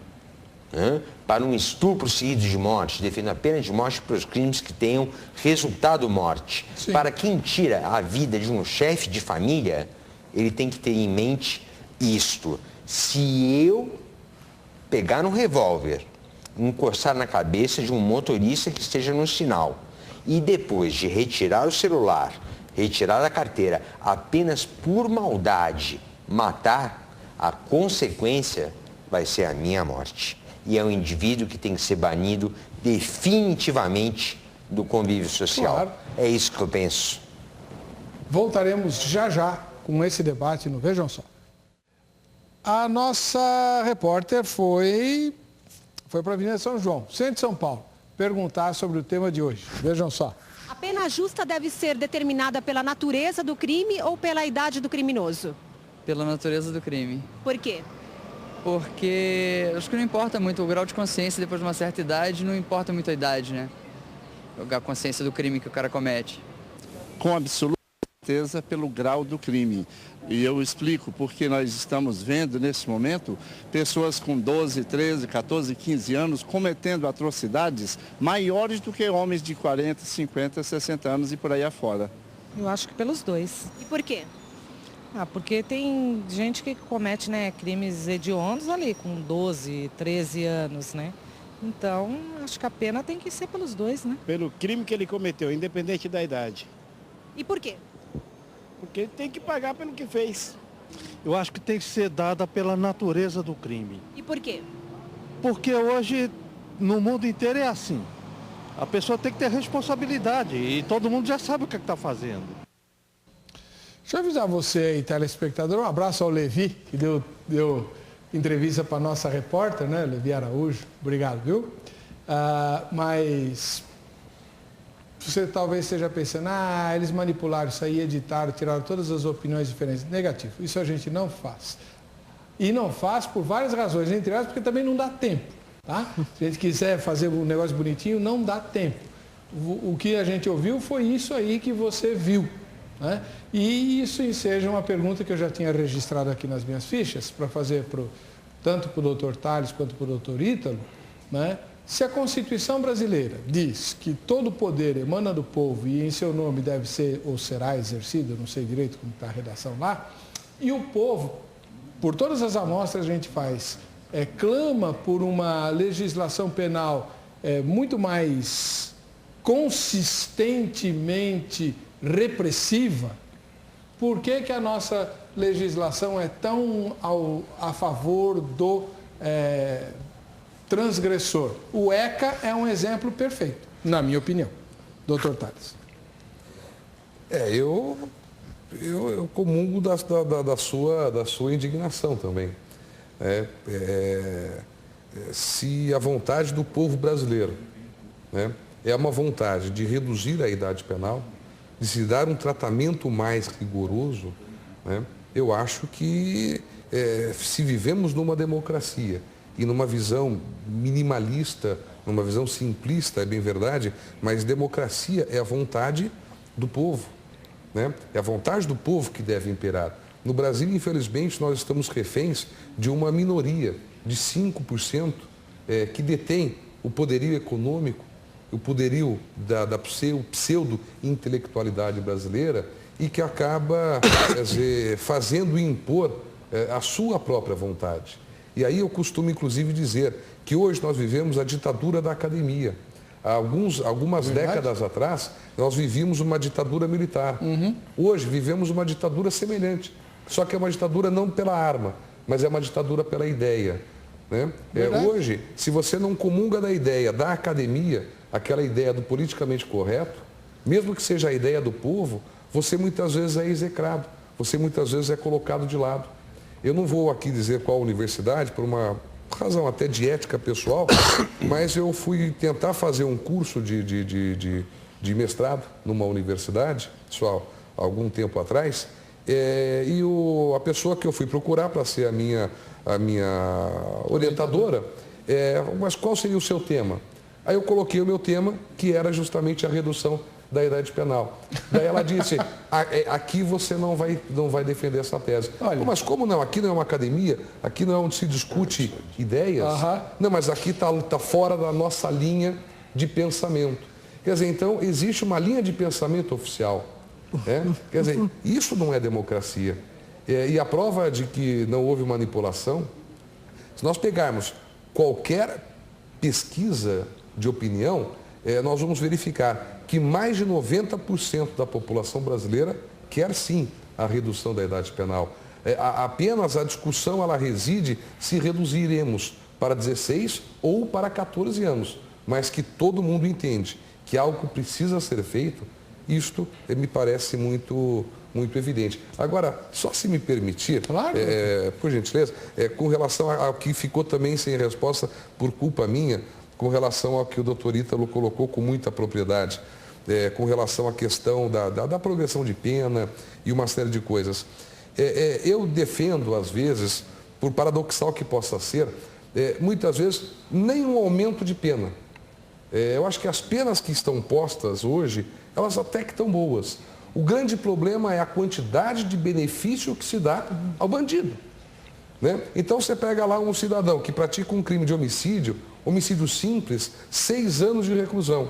para um estupro seguido de morte, defendo a pena de morte para os crimes que tenham resultado morte. Sim. Para quem tira a vida de um chefe de família, ele tem que ter em mente isto. Se eu pegar um revólver, encostar na cabeça de um motorista que esteja no sinal e depois de retirar o celular, retirar a carteira, apenas por maldade, matar, a consequência vai ser a minha morte. E é um indivíduo que tem que ser banido definitivamente do convívio social. Claro. É isso que eu penso. Voltaremos já com esse debate no Vejam Só. A nossa repórter foi para a Avenida São João, centro de São Paulo, perguntar sobre o tema de hoje. Vejam só. A pena justa deve ser determinada pela natureza do crime ou pela idade do criminoso? Pela natureza do crime. Por quê? Porque acho que não importa muito o grau de consciência depois de uma certa idade, não importa muito a idade, né? A consciência do crime que o cara comete. Com absoluta certeza pelo grau do crime. E eu explico porque nós estamos vendo nesse momento pessoas com 12, 13, 14, 15 anos cometendo atrocidades maiores do que homens de 40, 50, 60 anos e por aí afora. Eu acho que pelos dois. E por quê? Porque tem gente que comete, né, crimes hediondos ali com 12, 13 anos, né? Então, acho que a pena tem que ser pelos dois, né? Pelo crime que ele cometeu, independente da idade. E por quê? Porque ele tem que pagar pelo que fez. Eu acho que tem que ser dada pela natureza do crime. E por quê? Porque hoje, no mundo inteiro é assim. A pessoa tem que ter responsabilidade e todo mundo já sabe o que está fazendo. Deixa eu avisar você aí, telespectador, um abraço ao Levi, que deu entrevista para a nossa repórter, né, Levi Araújo. Obrigado, viu? Mas você talvez esteja pensando, eles manipularam isso aí, editaram, tiraram todas as opiniões diferentes. Negativo, isso a gente não faz. E não faz por várias razões, entre elas porque também não dá tempo, tá? Se a gente quiser fazer um negócio bonitinho, não dá tempo. O que a gente ouviu foi isso aí que você viu, né? E isso enseja uma pergunta que eu já tinha registrado aqui nas minhas fichas, para fazer tanto para o doutor Tales quanto para o doutor Ítalo, né? Se a Constituição brasileira diz que todo poder emana do povo e em seu nome deve ser ou será exercido, eu não sei direito como está a redação lá, e o povo, por todas as amostras a gente faz, clama por uma legislação penal muito mais consistentemente repressiva, por que que a nossa legislação é tão a favor do transgressor? O ECA é um exemplo perfeito, na minha opinião. Doutor Tales. Eu comungo da sua indignação também. Se a vontade do povo brasileiro, né, é uma vontade de reduzir a idade penal, de se dar um tratamento mais rigoroso, né, eu acho que se vivemos numa democracia e numa visão minimalista, numa visão simplista, é bem verdade, mas democracia é a vontade do povo, né? É a vontade do povo que deve imperar. No Brasil, infelizmente, nós estamos reféns de uma minoria de 5% que detém o poderio econômico, o poderio da pseudo-intelectualidade brasileira e que acaba fazendo impor a sua própria vontade. E aí eu costumo, inclusive, dizer que hoje nós vivemos a ditadura da academia. Algumas décadas atrás, nós vivíamos uma ditadura militar. Hoje, vivemos uma ditadura semelhante. Só que é uma ditadura não pela arma, mas é uma ditadura pela ideia. Né? Hoje, se você não comunga da ideia da academia, aquela ideia do politicamente correto, mesmo que seja a ideia do povo, você muitas vezes é execrado, você muitas vezes é colocado de lado. Eu não vou aqui dizer qual universidade, por uma razão até de ética pessoal, mas eu fui tentar fazer um curso de mestrado numa universidade, só há algum tempo atrás, e a pessoa que eu fui procurar para ser a minha orientadora, mas qual seria o seu tema? Aí eu coloquei o meu tema, que era justamente a redução da idade penal. Daí ela disse, aqui você não vai defender essa tese. Olha, mas como não? Aqui não é uma academia, aqui não é onde se discute ideias. Não, mas aqui está fora da nossa linha de pensamento. Quer dizer, então, existe uma linha de pensamento oficial. Né? Quer dizer, isso não é democracia. E a prova de que não houve manipulação, se nós pegarmos qualquer pesquisa de opinião, nós vamos verificar que mais de 90% da população brasileira quer sim a redução da idade penal. Apenas a discussão ela reside se reduziremos para 16 ou para 14 anos, mas que todo mundo entende que algo precisa ser feito, isto me parece muito evidente. Agora, só se me permitir, claro. Por gentileza, com relação ao que ficou também sem resposta por culpa minha, com relação ao que o doutor Ítalo colocou com muita propriedade, com relação à questão da progressão de pena e uma série de coisas. Eu defendo, às vezes, por paradoxal que possa ser, muitas vezes, nenhum aumento de pena. Eu acho que as penas que estão postas hoje, elas até que estão boas. O grande problema é a quantidade de benefício que se dá ao bandido. Né? Então você pega lá um cidadão que pratica um crime de homicídio simples, 6 anos de reclusão.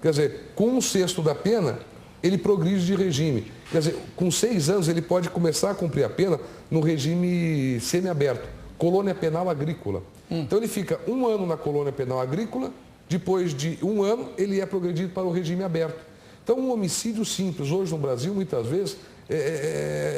Quer dizer, com 1/6 da pena, ele progride de regime. Quer dizer, com 6 anos ele pode começar a cumprir a pena no regime semiaberto, colônia penal agrícola. Então ele fica 1 ano na colônia penal agrícola, depois de 1 ano ele é progredido para o regime aberto. Então um homicídio simples hoje no Brasil, muitas vezes,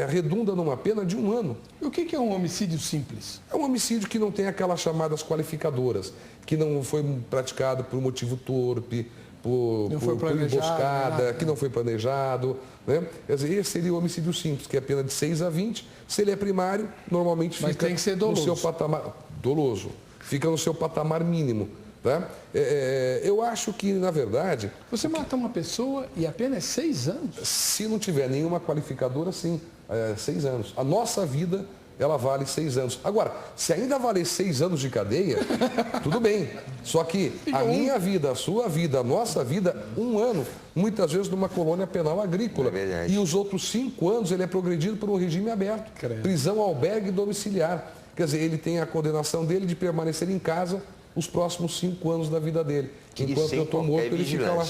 redunda numa pena de 1 ano. E o que é um homicídio simples? É um homicídio que não tem aquelas chamadas qualificadoras, que não foi praticado por motivo torpe, por emboscada, que não foi planejado. Né? Quer dizer, esse seria o homicídio simples, que é a pena de 6 a 20. Se ele é primário, normalmente fica tem que ser doloso. No seu patamar doloso, fica no seu patamar mínimo. Tá? Eu acho que, na verdade... Você mata uma pessoa e a pena é 6 anos? Se não tiver nenhuma qualificadora, sim, 6 anos. A nossa vida, ela vale 6 anos. Agora, se ainda valer 6 anos de cadeia, tudo bem. Só que a minha vida, a sua vida, a nossa vida, 1 ano, muitas vezes numa colônia penal agrícola. E os outros 5 anos ele é progredido por um regime aberto. Prisão, albergue domiciliar. Quer dizer, ele tem a condenação dele de permanecer em casa os próximos 5 anos da vida dele. Enquanto eu estou morto, ele fica lá.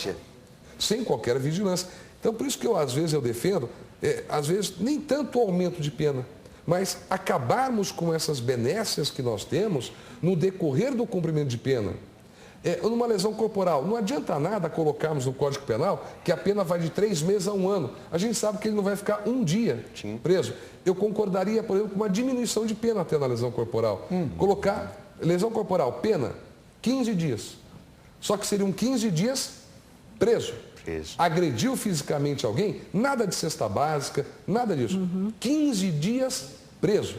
Sem qualquer vigilância. Então, por isso que às vezes eu defendo, às vezes, nem tanto o aumento de pena, mas acabarmos com essas benécias que nós temos no decorrer do cumprimento de pena. Numa lesão corporal, não adianta nada colocarmos no Código Penal que a pena vai de 3 meses a 1 ano. A gente sabe que ele não vai ficar 1 dia preso. Eu concordaria, por exemplo, com uma diminuição de pena até na lesão corporal. Colocar lesão corporal, pena, 15 dias. Só que seriam 15 dias preso. Agrediu fisicamente alguém, nada de cesta básica, nada disso. 15 dias preso.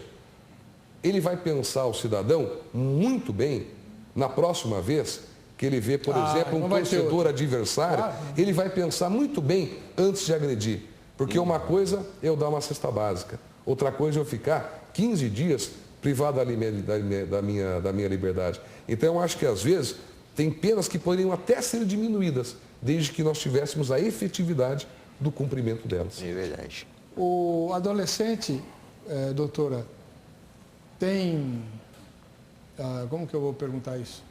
Ele vai pensar, o cidadão, muito bem, na próxima vez que ele vê, por exemplo, um torcedor adversário, ele vai pensar muito bem antes de agredir. Porque uma coisa é eu dar uma cesta básica, outra coisa é eu ficar 15 dias privado da minha liberdade. Então, eu acho que, às vezes, tem penas que poderiam até ser diminuídas, desde que nós tivéssemos a efetividade do cumprimento delas. É verdade. O adolescente, doutora, tem... como que eu vou perguntar isso?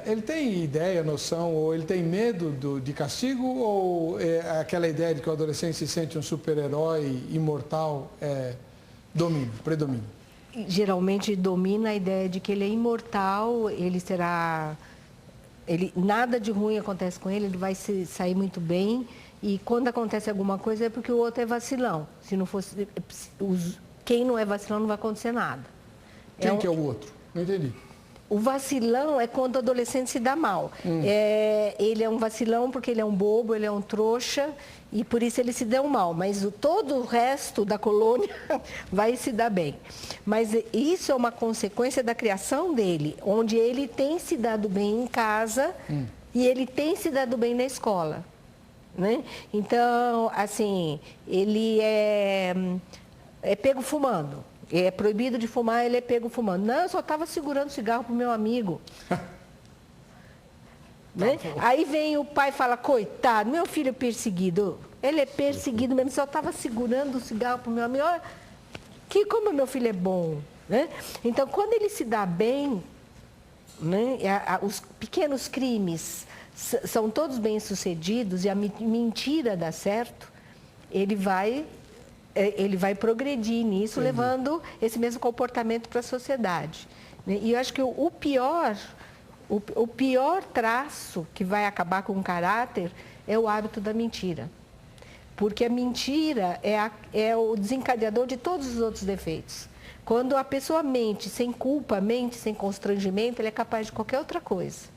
Ele tem ideia, noção, ou ele tem medo de castigo, ou é aquela ideia de que o adolescente se sente um super-herói imortal, predomina? Geralmente domina a ideia de que ele é imortal, ele será nada de ruim acontece com ele, ele vai sair muito bem. E quando acontece alguma coisa é porque o outro é vacilão. Se não fosse, quem não é vacilão não vai acontecer nada. Quem que é o outro? Não entendi. O vacilão é quando o adolescente se dá mal. Ele é um vacilão porque ele é um bobo, ele é um trouxa e por isso ele se deu mal. Mas todo o resto da colônia vai se dar bem. Mas isso é uma consequência da criação dele, onde ele tem se dado bem em casa e ele tem se dado bem na escola. Né? Então, assim, ele é pego fumando. É proibido de fumar, ele é pego fumando. Não, eu só estava segurando cigarro para o meu amigo. Né? Aí vem o pai e fala, coitado, meu filho é perseguido. Ele é perseguido mesmo, só estava segurando o cigarro para o meu amigo. Olha, como meu filho é bom. Né? Então, quando ele se dá bem, né, os pequenos crimes são todos bem-sucedidos e a mentira dá certo, ele vai progredir nisso, levando esse mesmo comportamento para a sociedade. E eu acho que o pior traço que vai acabar com o caráter é o hábito da mentira. Porque a mentira é o desencadeador de todos os outros defeitos. Quando a pessoa mente sem culpa, mente sem constrangimento, ele é capaz de qualquer outra coisa.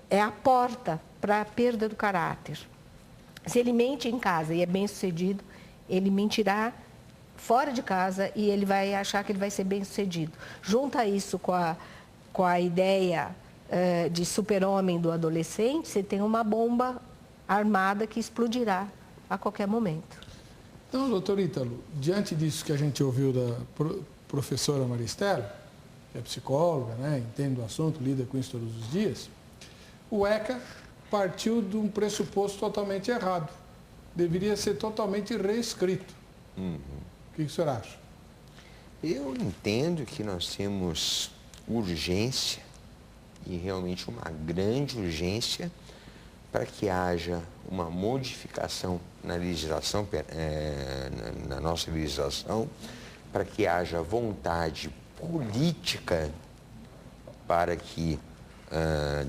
É a porta para a perda do caráter. Se ele mente em casa e é bem-sucedido, ele mentirá fora de casa e ele vai achar que ele vai ser bem-sucedido. Junta isso com a ideia de super-homem do adolescente, você tem uma bomba armada que explodirá a qualquer momento. Então, doutor Ítalo, diante disso que a gente ouviu da professora Maristela, que é psicóloga, né, entende o assunto, lida com isso todos os dias, o ECA partiu de um pressuposto totalmente errado. Deveria ser totalmente reescrito. O que o senhor acha? Eu entendo que nós temos urgência, e realmente uma grande urgência, para que haja uma modificação na legislação, na nossa legislação, para que haja vontade política para que,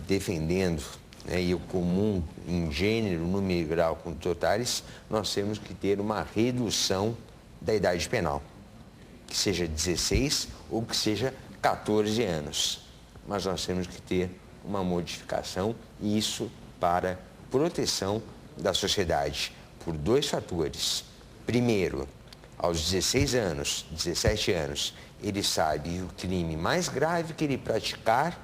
defendendo e o comum em gênero, número e grau com totais, nós temos que ter uma redução da idade penal, que seja 16 ou que seja 14 anos. Mas nós temos que ter uma modificação, e isso para proteção da sociedade, por dois fatores. Primeiro, aos 16 anos, 17 anos, ele sabe o crime mais grave que ele praticar,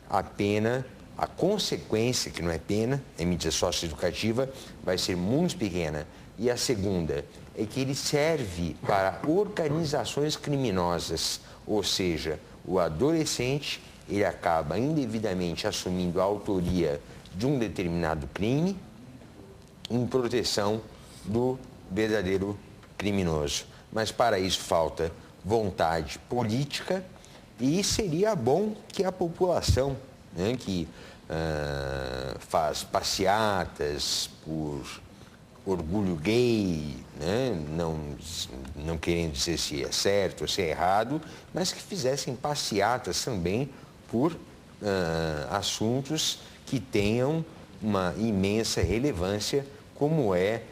a pena, a consequência, que não é pena, é medida socioeducativa, vai ser muito pequena. E a segunda é que ele serve para organizações criminosas, ou seja, o adolescente, ele acaba indevidamente assumindo a autoria de um determinado crime em proteção do verdadeiro criminoso. Mas para isso falta vontade política, e seria bom que a população, que faz passeatas por orgulho gay, não querendo dizer se é certo ou se é errado, mas que fizessem passeatas também por assuntos que tenham uma imensa relevância, como é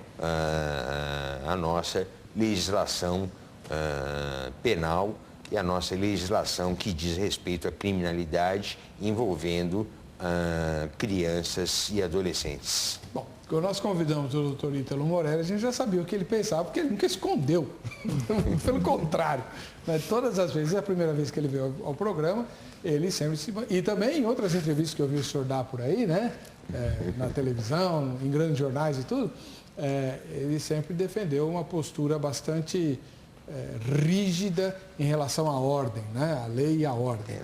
a nossa legislação penal e a nossa legislação que diz respeito à criminalidade envolvendo crianças e adolescentes. Bom, quando nós convidamos o doutor Ítalo Morelli, a gente já sabia o que ele pensava, porque ele nunca escondeu. Pelo contrário, né? Todas as vezes, a primeira vez que ele veio ao programa, ele sempre se... E também em outras entrevistas que eu vi o senhor dar por aí, né? Na televisão, em grandes jornais e tudo, ele sempre defendeu uma postura bastante rígida em relação à ordem, né? A lei e a ordem.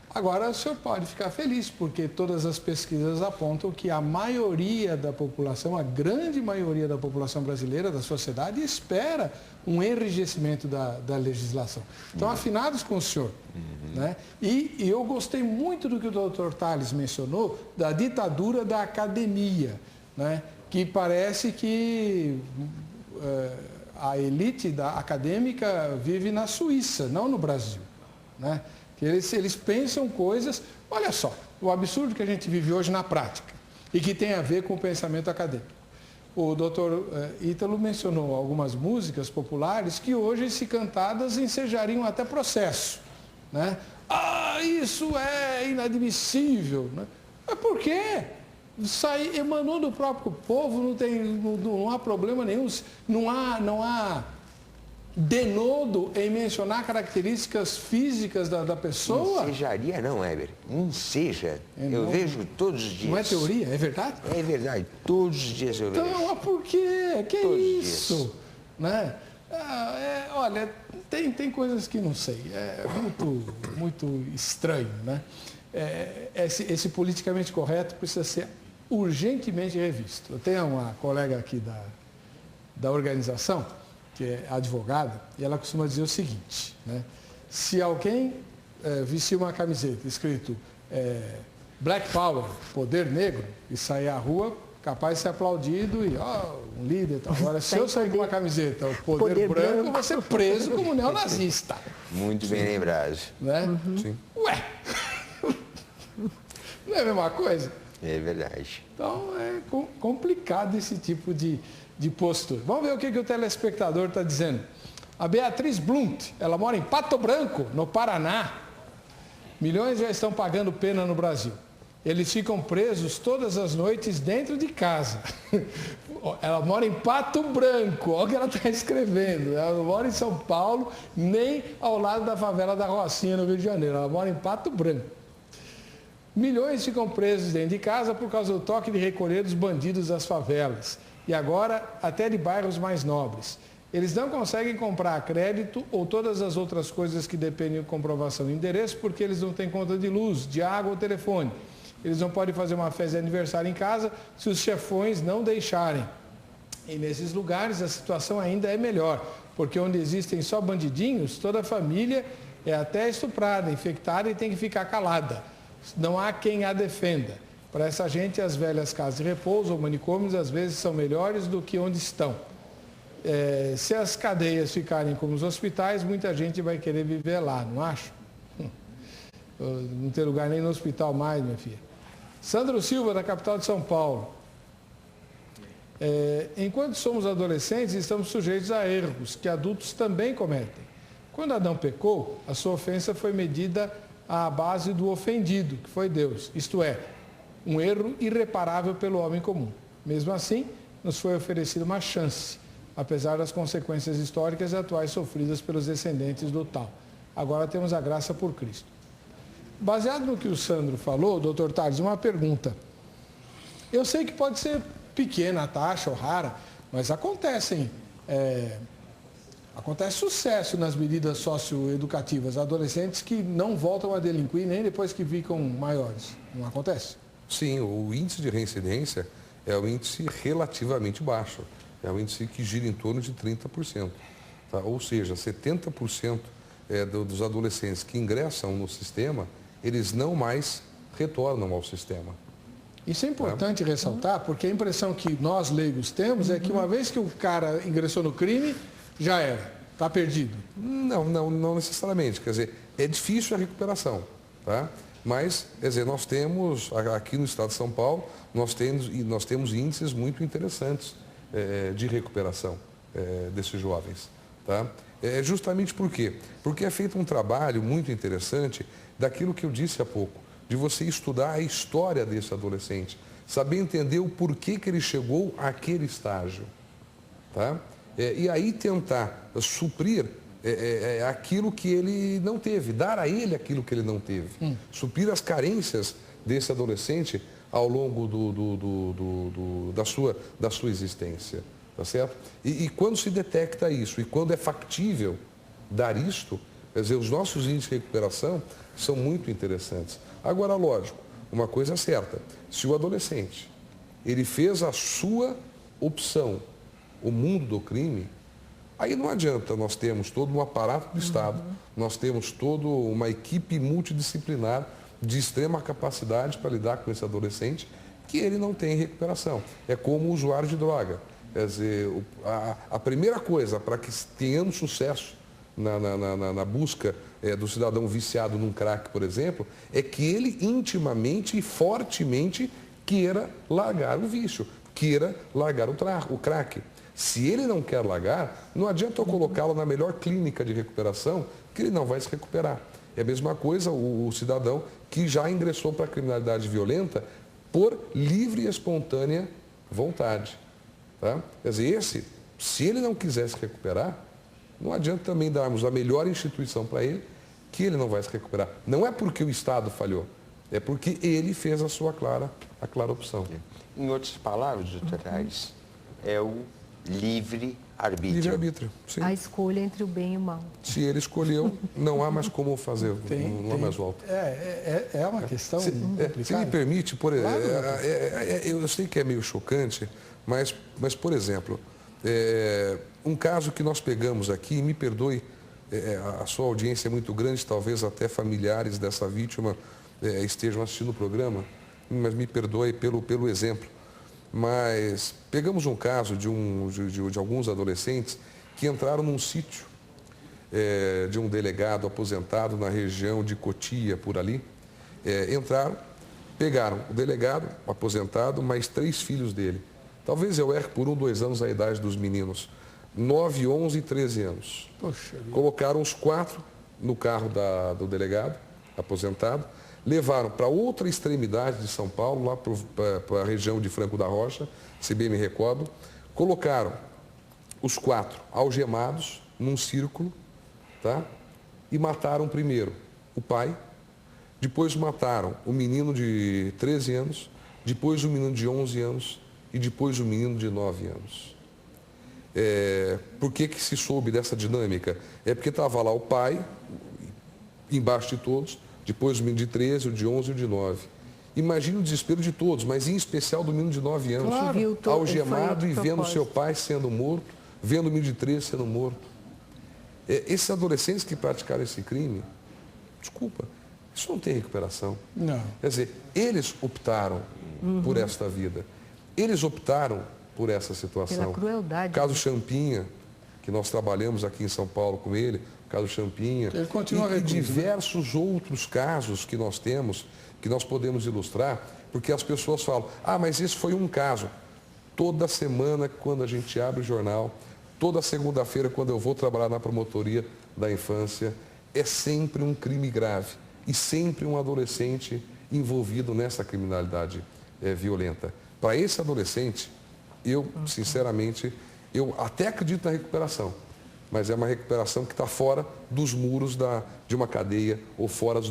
Agora, o senhor pode ficar feliz, porque todas as pesquisas apontam que a maioria da população, a grande maioria da população brasileira, da sociedade, espera um enrijecimento da legislação. Então, afinados com o senhor. Né? E eu gostei muito do que o doutor Tales mencionou, da ditadura da academia, né? Que parece que a elite acadêmica vive na Suíça, não no Brasil, né? Que eles pensam coisas... Olha só, o absurdo que a gente vive hoje na prática e que tem a ver com o pensamento acadêmico. O doutor Ítalo mencionou algumas músicas populares que hoje, se cantadas, ensejariam até processo, né? Ah, isso é inadmissível, né? Mas por quê? Emanou do próprio povo, não há problema nenhum, não há denodo em mencionar características físicas da pessoa. Ensejaria não, Heber. Enseja. Eu vejo todos os dias. Não é teoria, é verdade? É verdade, todos os dias eu vejo. Então, por quê? Que todos isso? Né? Olha, tem coisas que não sei. É muito estranho, né? Esse politicamente correto precisa ser urgentemente revisto. Eu tenho uma colega aqui da organização, que é advogada, e ela costuma dizer o seguinte, né? Se alguém vestir uma camiseta escrito Black Power, poder negro, e sair à rua, capaz de ser aplaudido e um líder e tal. Agora, se eu sair com uma camiseta, o poder branco, eu vou ser preso como neonazista. Muito bem lembrado. Né? Sim. Ué! Não é a mesma coisa? É verdade. Então, é complicado esse tipo de postura. Vamos ver o que o telespectador está dizendo. A Beatriz Blunt, ela mora em Pato Branco, no Paraná. Milhões já estão pagando pena no Brasil. Eles ficam presos todas as noites dentro de casa. Ela mora em Pato Branco, olha o que ela está escrevendo. Ela não mora em São Paulo, nem ao lado da favela da Rocinha, no Rio de Janeiro. Ela mora em Pato Branco. Milhões ficam presos dentro de casa por causa do toque de recolher dos bandidos das favelas. E agora até de bairros mais nobres. Eles não conseguem comprar crédito ou todas as outras coisas que dependem de comprovação de endereço porque eles não têm conta de luz, de água ou telefone. Eles não podem fazer uma festa de aniversário em casa se os chefões não deixarem. E nesses lugares a situação ainda é melhor, porque onde existem só bandidinhos, toda a família é até estuprada, infectada e tem que ficar calada. Não há quem a defenda. Para essa gente, as velhas casas de repouso ou manicômios às vezes são melhores do que onde estão. Se as cadeias ficarem como os hospitais, muita gente vai querer viver lá, não acho? Não tem lugar nem no hospital mais, minha filha. Sandro Silva, da capital de São Paulo. Enquanto somos adolescentes, estamos sujeitos a erros que adultos também cometem. Quando Adão pecou, a sua ofensa foi medida à base do ofendido, que foi Deus. Isto é, um erro irreparável pelo homem comum. Mesmo assim, nos foi oferecida uma chance, apesar das consequências históricas e atuais sofridas pelos descendentes do tal. Agora temos a graça por Cristo. Baseado no que o Sandro falou, doutor Tales, uma pergunta. Eu sei que pode ser pequena a taxa ou rara, mas acontece sucesso nas medidas socioeducativas. Adolescentes que não voltam a delinquir nem depois que ficam maiores. Não acontece? Sim, o índice de reincidência é um índice relativamente baixo. É um índice que gira em torno de 30%. Tá? Ou seja, 70% dos adolescentes que ingressam no sistema, eles não mais retornam ao sistema. Isso é importante ressaltar, porque a impressão que nós leigos temos é que uma vez que o cara ingressou no crime, já era, está perdido. Não necessariamente. Quer dizer, é difícil a recuperação, tá? Mas, quer dizer, nós temos, aqui no estado de São Paulo, nós temos índices muito interessantes de recuperação desses jovens, tá? Justamente por quê? Porque é feito um trabalho muito interessante daquilo que eu disse há pouco, de você estudar a história desse adolescente, saber entender o porquê que ele chegou àquele estágio, tá? E aí tentar suprir aquilo que ele não teve, dar a ele aquilo que ele não teve, suprir as carências desse adolescente ao longo da sua existência, tá certo? E quando se detecta isso e quando é factível dar isto, quer dizer, os nossos índices de recuperação são muito interessantes. Agora, lógico, uma coisa é certa, se o adolescente, ele fez a sua opção, o mundo do crime, aí não adianta, nós temos todo um aparato do Estado, nós temos toda uma equipe multidisciplinar de extrema capacidade para lidar com esse adolescente, que ele não tem recuperação. É como o usuário de droga. Quer dizer, a primeira coisa para que tenhamos sucesso na busca do cidadão viciado num crack, por exemplo, é que ele intimamente e fortemente queira largar o vício, queira largar o crack. Se ele não quer largar, não adianta eu colocá-lo na melhor clínica de recuperação, que ele não vai se recuperar. É a mesma coisa o cidadão que já ingressou para a criminalidade violenta por livre e espontânea vontade. Tá? Quer dizer, se ele não quiser se recuperar, não adianta também darmos a melhor instituição para ele, que ele não vai se recuperar. Não é porque o Estado falhou, é porque ele fez a clara opção. Em outras palavras, doutor Aires, é o livre-arbítrio. Livre-arbítrio, sim. A escolha entre o bem e o mal. Se ele escolheu, não há mais como fazer, não há mais volta. É uma questão complicada. Se me permite, eu sei que é meio chocante, mas por exemplo, um caso que nós pegamos aqui, me perdoe, a sua audiência é muito grande, talvez até familiares dessa vítima estejam assistindo o programa, mas me perdoe pelo exemplo. Mas pegamos um caso de alguns adolescentes que entraram num sítio de um delegado aposentado na região de Cotia, por ali. Entraram, pegaram o delegado aposentado, mais 3 filhos dele. Talvez eu erre por 1, 2 anos a idade dos meninos. 9, 11 e 13 anos. Poxa, colocaram os 4 no carro do delegado aposentado, levaram para outra extremidade de São Paulo, lá para a região de Franco da Rocha, se bem me recordo, colocaram os 4 algemados num círculo, tá? E mataram primeiro o pai, depois mataram o menino de 13 anos, depois o menino de 11 anos e depois o menino de 9 anos. Por que se soube dessa dinâmica? É porque estava lá o pai, embaixo de todos, depois o menino de 13, o de 11 e o de 9. Imagina o desespero de todos, mas em especial do menino de 9 anos, claro, algemado e vendo seu pai sendo morto, vendo o menino de 13 sendo morto. Esses adolescentes que praticaram esse crime, desculpa, isso não tem recuperação. Não. Quer dizer, eles optaram por esta vida. Eles optaram por essa situação. Pela crueldade. O caso Champinha, que nós trabalhamos aqui em São Paulo com ele, o caso Champinha, ele continua e diversos outros casos que nós temos, que nós podemos ilustrar, porque as pessoas falam, mas esse foi um caso. Toda semana, quando a gente abre o jornal, toda segunda-feira, quando eu vou trabalhar na promotoria da infância, é sempre um crime grave e sempre um adolescente envolvido nessa criminalidade violenta. Para esse adolescente, eu, sinceramente, eu até acredito na recuperação, mas é uma recuperação que está fora dos muros de uma cadeia ou fora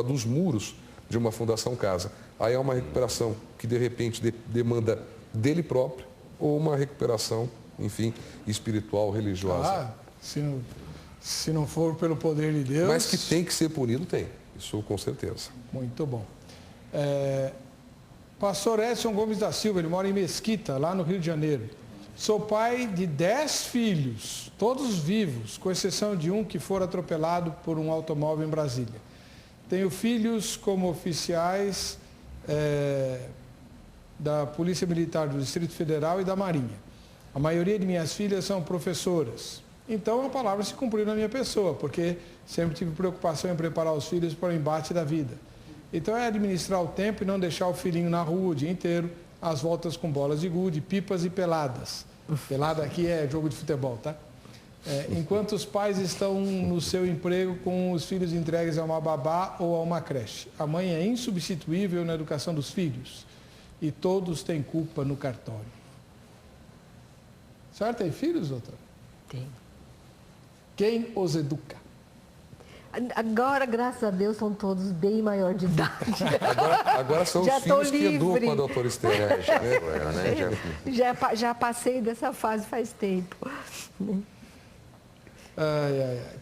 dos muros de uma Fundação Casa. Aí é uma recuperação que, de repente, demanda dele próprio ou uma recuperação, enfim, espiritual, religiosa. Se não for pelo poder de Deus... Mas que tem que ser punido, tem. Isso com certeza. Muito bom. Pastor Edson Gomes da Silva, ele mora em Mesquita, lá no Rio de Janeiro. Sou pai de 10 filhos, todos vivos, com exceção de um que for atropelado por um automóvel em Brasília. Tenho filhos como oficiais da Polícia Militar do Distrito Federal e da Marinha. A maioria de minhas filhas são professoras. Então a palavra se cumpriu na minha pessoa, porque sempre tive preocupação em preparar os filhos para o embate da vida. Então é administrar o tempo e não deixar o filhinho na rua o dia inteiro, às voltas com bolas de gude, pipas e peladas. Pelada aqui é jogo de futebol, tá? Enquanto os pais estão no seu emprego com os filhos entregues a uma babá ou a uma creche. A mãe é insubstituível na educação dos filhos e todos têm culpa no cartório. A senhora tem filhos, doutora? Tem. Quem os educa? Agora, graças a Deus, são todos bem maior de idade. Agora são os filhos que educam a doutora Esther. Já passei dessa fase faz tempo.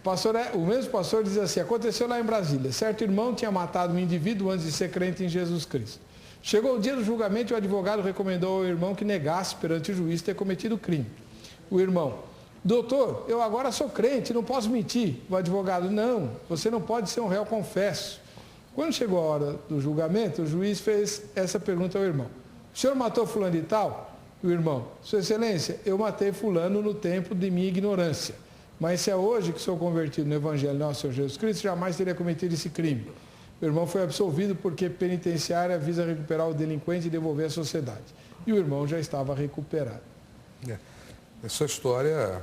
Pastor, o mesmo pastor diz assim, aconteceu lá em Brasília, certo irmão tinha matado um indivíduo antes de ser crente em Jesus Cristo. Chegou o dia do julgamento e o advogado recomendou ao irmão que negasse perante o juiz ter cometido o crime. O irmão, doutor, eu agora sou crente, não posso mentir. O advogado, não, você não pode ser um réu confesso. Quando chegou a hora do julgamento, o juiz fez essa pergunta ao irmão. O senhor matou fulano e tal? O irmão, Sua Excelência, eu matei fulano no tempo de minha ignorância. mas se é hoje que sou convertido no Evangelho de nosso Senhor Jesus Cristo, jamais teria cometido esse crime. Meu irmão foi absolvido porque penitenciária visa recuperar o delinquente e devolver à sociedade. E o irmão já estava recuperado. Essa história,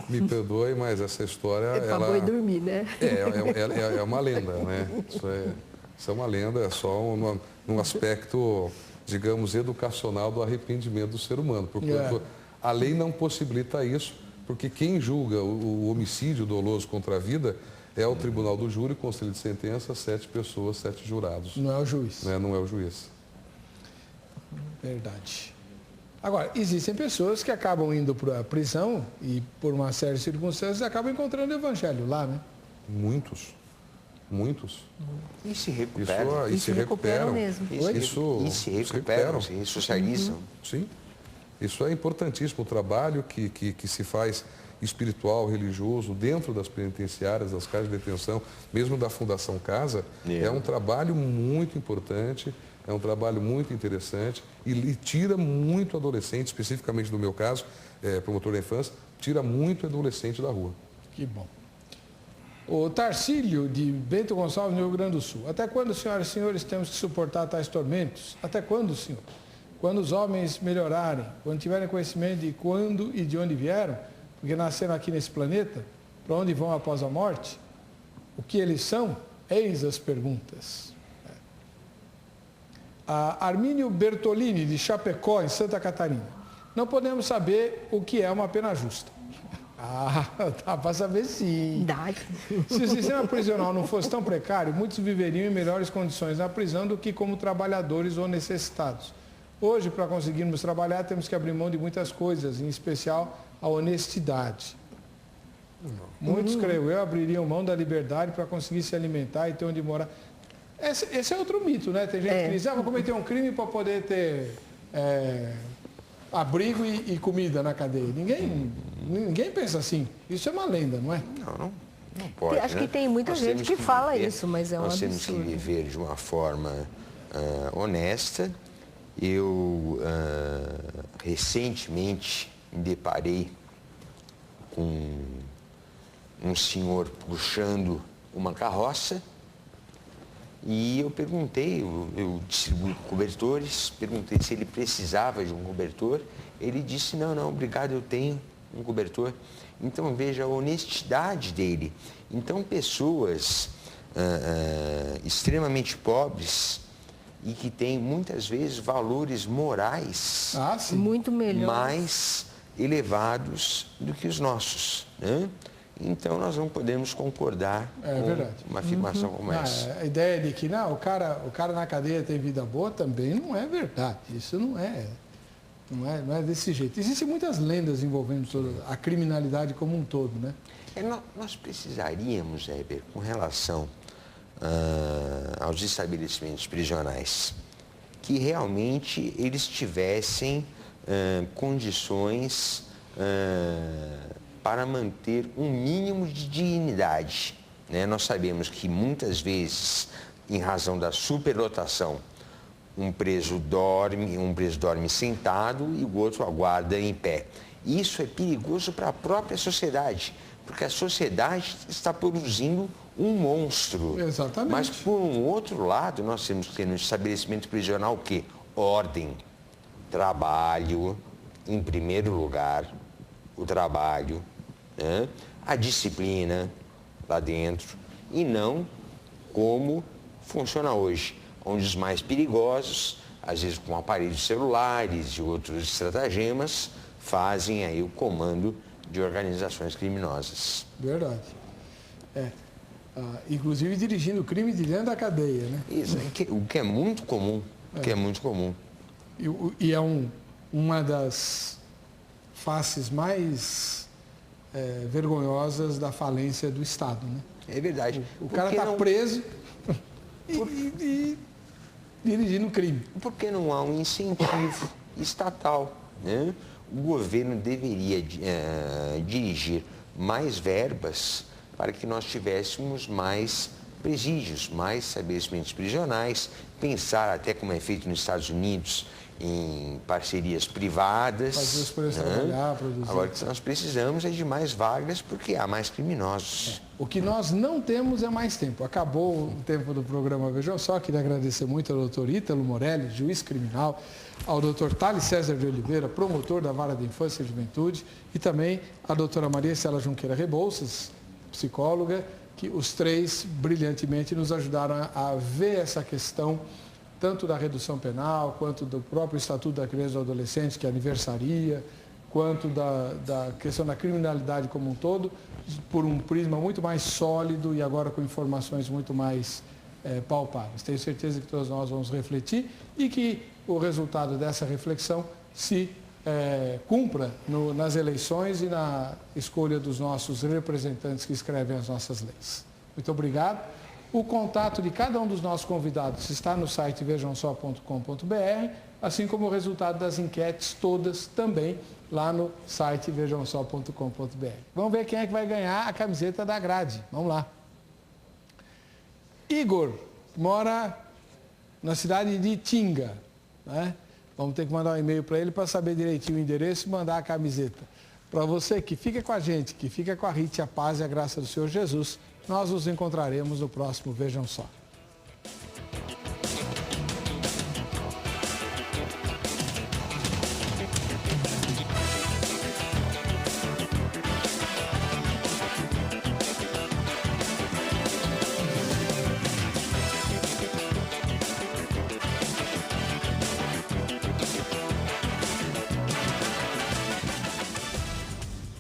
me perdoe, mas essa história... É para boi dormir, né? É uma lenda, né? Isso é uma lenda, é só um aspecto, digamos, educacional do arrependimento do ser humano. Porque a lei não possibilita isso, porque quem julga o homicídio doloso contra a vida é o tribunal do júri, conselho de sentença, 7 pessoas, 7 jurados. Não é o juiz. Não é o juiz. Verdade. Agora, existem pessoas que acabam indo para a prisão e, por uma série de circunstâncias, acabam encontrando o evangelho lá, né? Muitos. E se recuperam. E se recuperam mesmo. E se recuperam, se ressocializam. Sim. Isso é importantíssimo, o trabalho que se faz espiritual, religioso, dentro das penitenciárias, das casas de detenção, mesmo da Fundação Casa, é um trabalho muito importante, é um trabalho muito interessante e tira muito adolescente, especificamente no meu caso, promotor da infância, tira muito adolescente da rua. Que bom. O Tarcílio, de Bento Gonçalves, no Rio Grande do Sul. Até quando, senhoras e senhores, temos que suportar tais tormentos? Até quando, senhor? Quando os homens melhorarem, quando tiverem conhecimento de quando e de onde vieram, porque nasceram aqui nesse planeta, para onde vão após a morte, o que eles são, eis as perguntas. A Armínio Bertolini, de Chapecó, em Santa Catarina. Não podemos saber o que é uma pena justa. Dá para saber sim. Dá. Se o sistema prisional não fosse tão precário, muitos viveriam em melhores condições na prisão do que como trabalhadores ou necessitados. Hoje, para conseguirmos trabalhar, temos que abrir mão de muitas coisas, em especial a honestidade. Muitos, creio eu, abririam mão da liberdade para conseguir se alimentar e ter onde morar. Esse é outro mito, né? Tem gente que diz, vou cometer um crime para poder ter abrigo e comida na cadeia. Ninguém pensa assim. Isso é uma lenda, não é? Não pode, Acho que tem muita gente que fala isso, mas é um absurdo. Nós temos que viver de uma forma honesta. Eu recentemente me deparei com um senhor puxando uma carroça e eu perguntei, eu distribuí cobertores, perguntei se ele precisava de um cobertor. Ele disse, não, obrigado, eu tenho um cobertor. Então veja a honestidade dele. Então pessoas extremamente pobres e que têm muitas vezes valores morais muito melhor, mais elevados do que os nossos, né? Então nós não podemos concordar com uma afirmação como essa. A ideia de que o cara na cadeia tem vida boa também não é verdade. Isso não é desse jeito. Existem muitas lendas envolvendo toda a criminalidade como um todo, né? Nós precisaríamos, Heber, com relação aos estabelecimentos prisionais, que realmente eles tivessem condições para manter um mínimo de dignidade, né? Nós sabemos que muitas vezes, em razão da superlotação, um preso dorme sentado e o outro aguarda em pé. Isso é perigoso para a própria sociedade, porque a sociedade está produzindo um monstro. Exatamente. Mas, por um outro lado, nós temos que ter no estabelecimento prisional o quê? Ordem, trabalho, em primeiro lugar, o trabalho, né? A disciplina lá dentro, e não como funciona hoje, onde os mais perigosos, às vezes com aparelhos celulares e outros estratagemas, fazem aí o comando de organizações criminosas. Verdade. Inclusive dirigindo crime de dentro da cadeia, né? Isso, o que é muito comum. E é uma das faces mais vergonhosas da falência do Estado, né? É verdade. O cara está preso e dirigindo crime. Por que não há um incentivo estatal, né? O governo deveria dirigir mais verbas para que nós tivéssemos mais presídios, mais estabelecimentos prisionais, pensar até como é feito nos Estados Unidos, em parcerias privadas. Fazer os preços trabalhar, produzir. Agora, o que nós precisamos é de mais vagas, porque há mais criminosos. O que nós não temos é mais tempo. Acabou o tempo do programa Vejam Só. Queria agradecer muito ao doutor Ítalo Morelli, juiz criminal, ao doutor Thales César de Oliveira, promotor da Vara da Infância e Juventude, e também a doutora Maria Estela Junqueira Rebouças, psicóloga, que os três brilhantemente nos ajudaram a ver essa questão tanto da redução penal, quanto do próprio Estatuto da Criança e do Adolescente, que aniversaria, quanto da questão da criminalidade como um todo, por um prisma muito mais sólido e agora com informações muito mais palpáveis. Tenho certeza que todos nós vamos refletir e que o resultado dessa reflexão se cumpra nas eleições e na escolha dos nossos representantes que escrevem as nossas leis. Muito obrigado. O contato de cada um dos nossos convidados está no site vejamsó.com.br, assim como o resultado das enquetes todas também lá no site vejamsó.com.br. Vamos ver quem é que vai ganhar a camiseta da grade. Vamos lá. Igor mora na cidade de Tinga, né? Vamos ter que mandar um e-mail para ele para saber direitinho o endereço e mandar a camiseta. Para você que fica com a gente, que fica com a Rite, a paz e a graça do Senhor Jesus, nós nos encontraremos no próximo Vejam Só.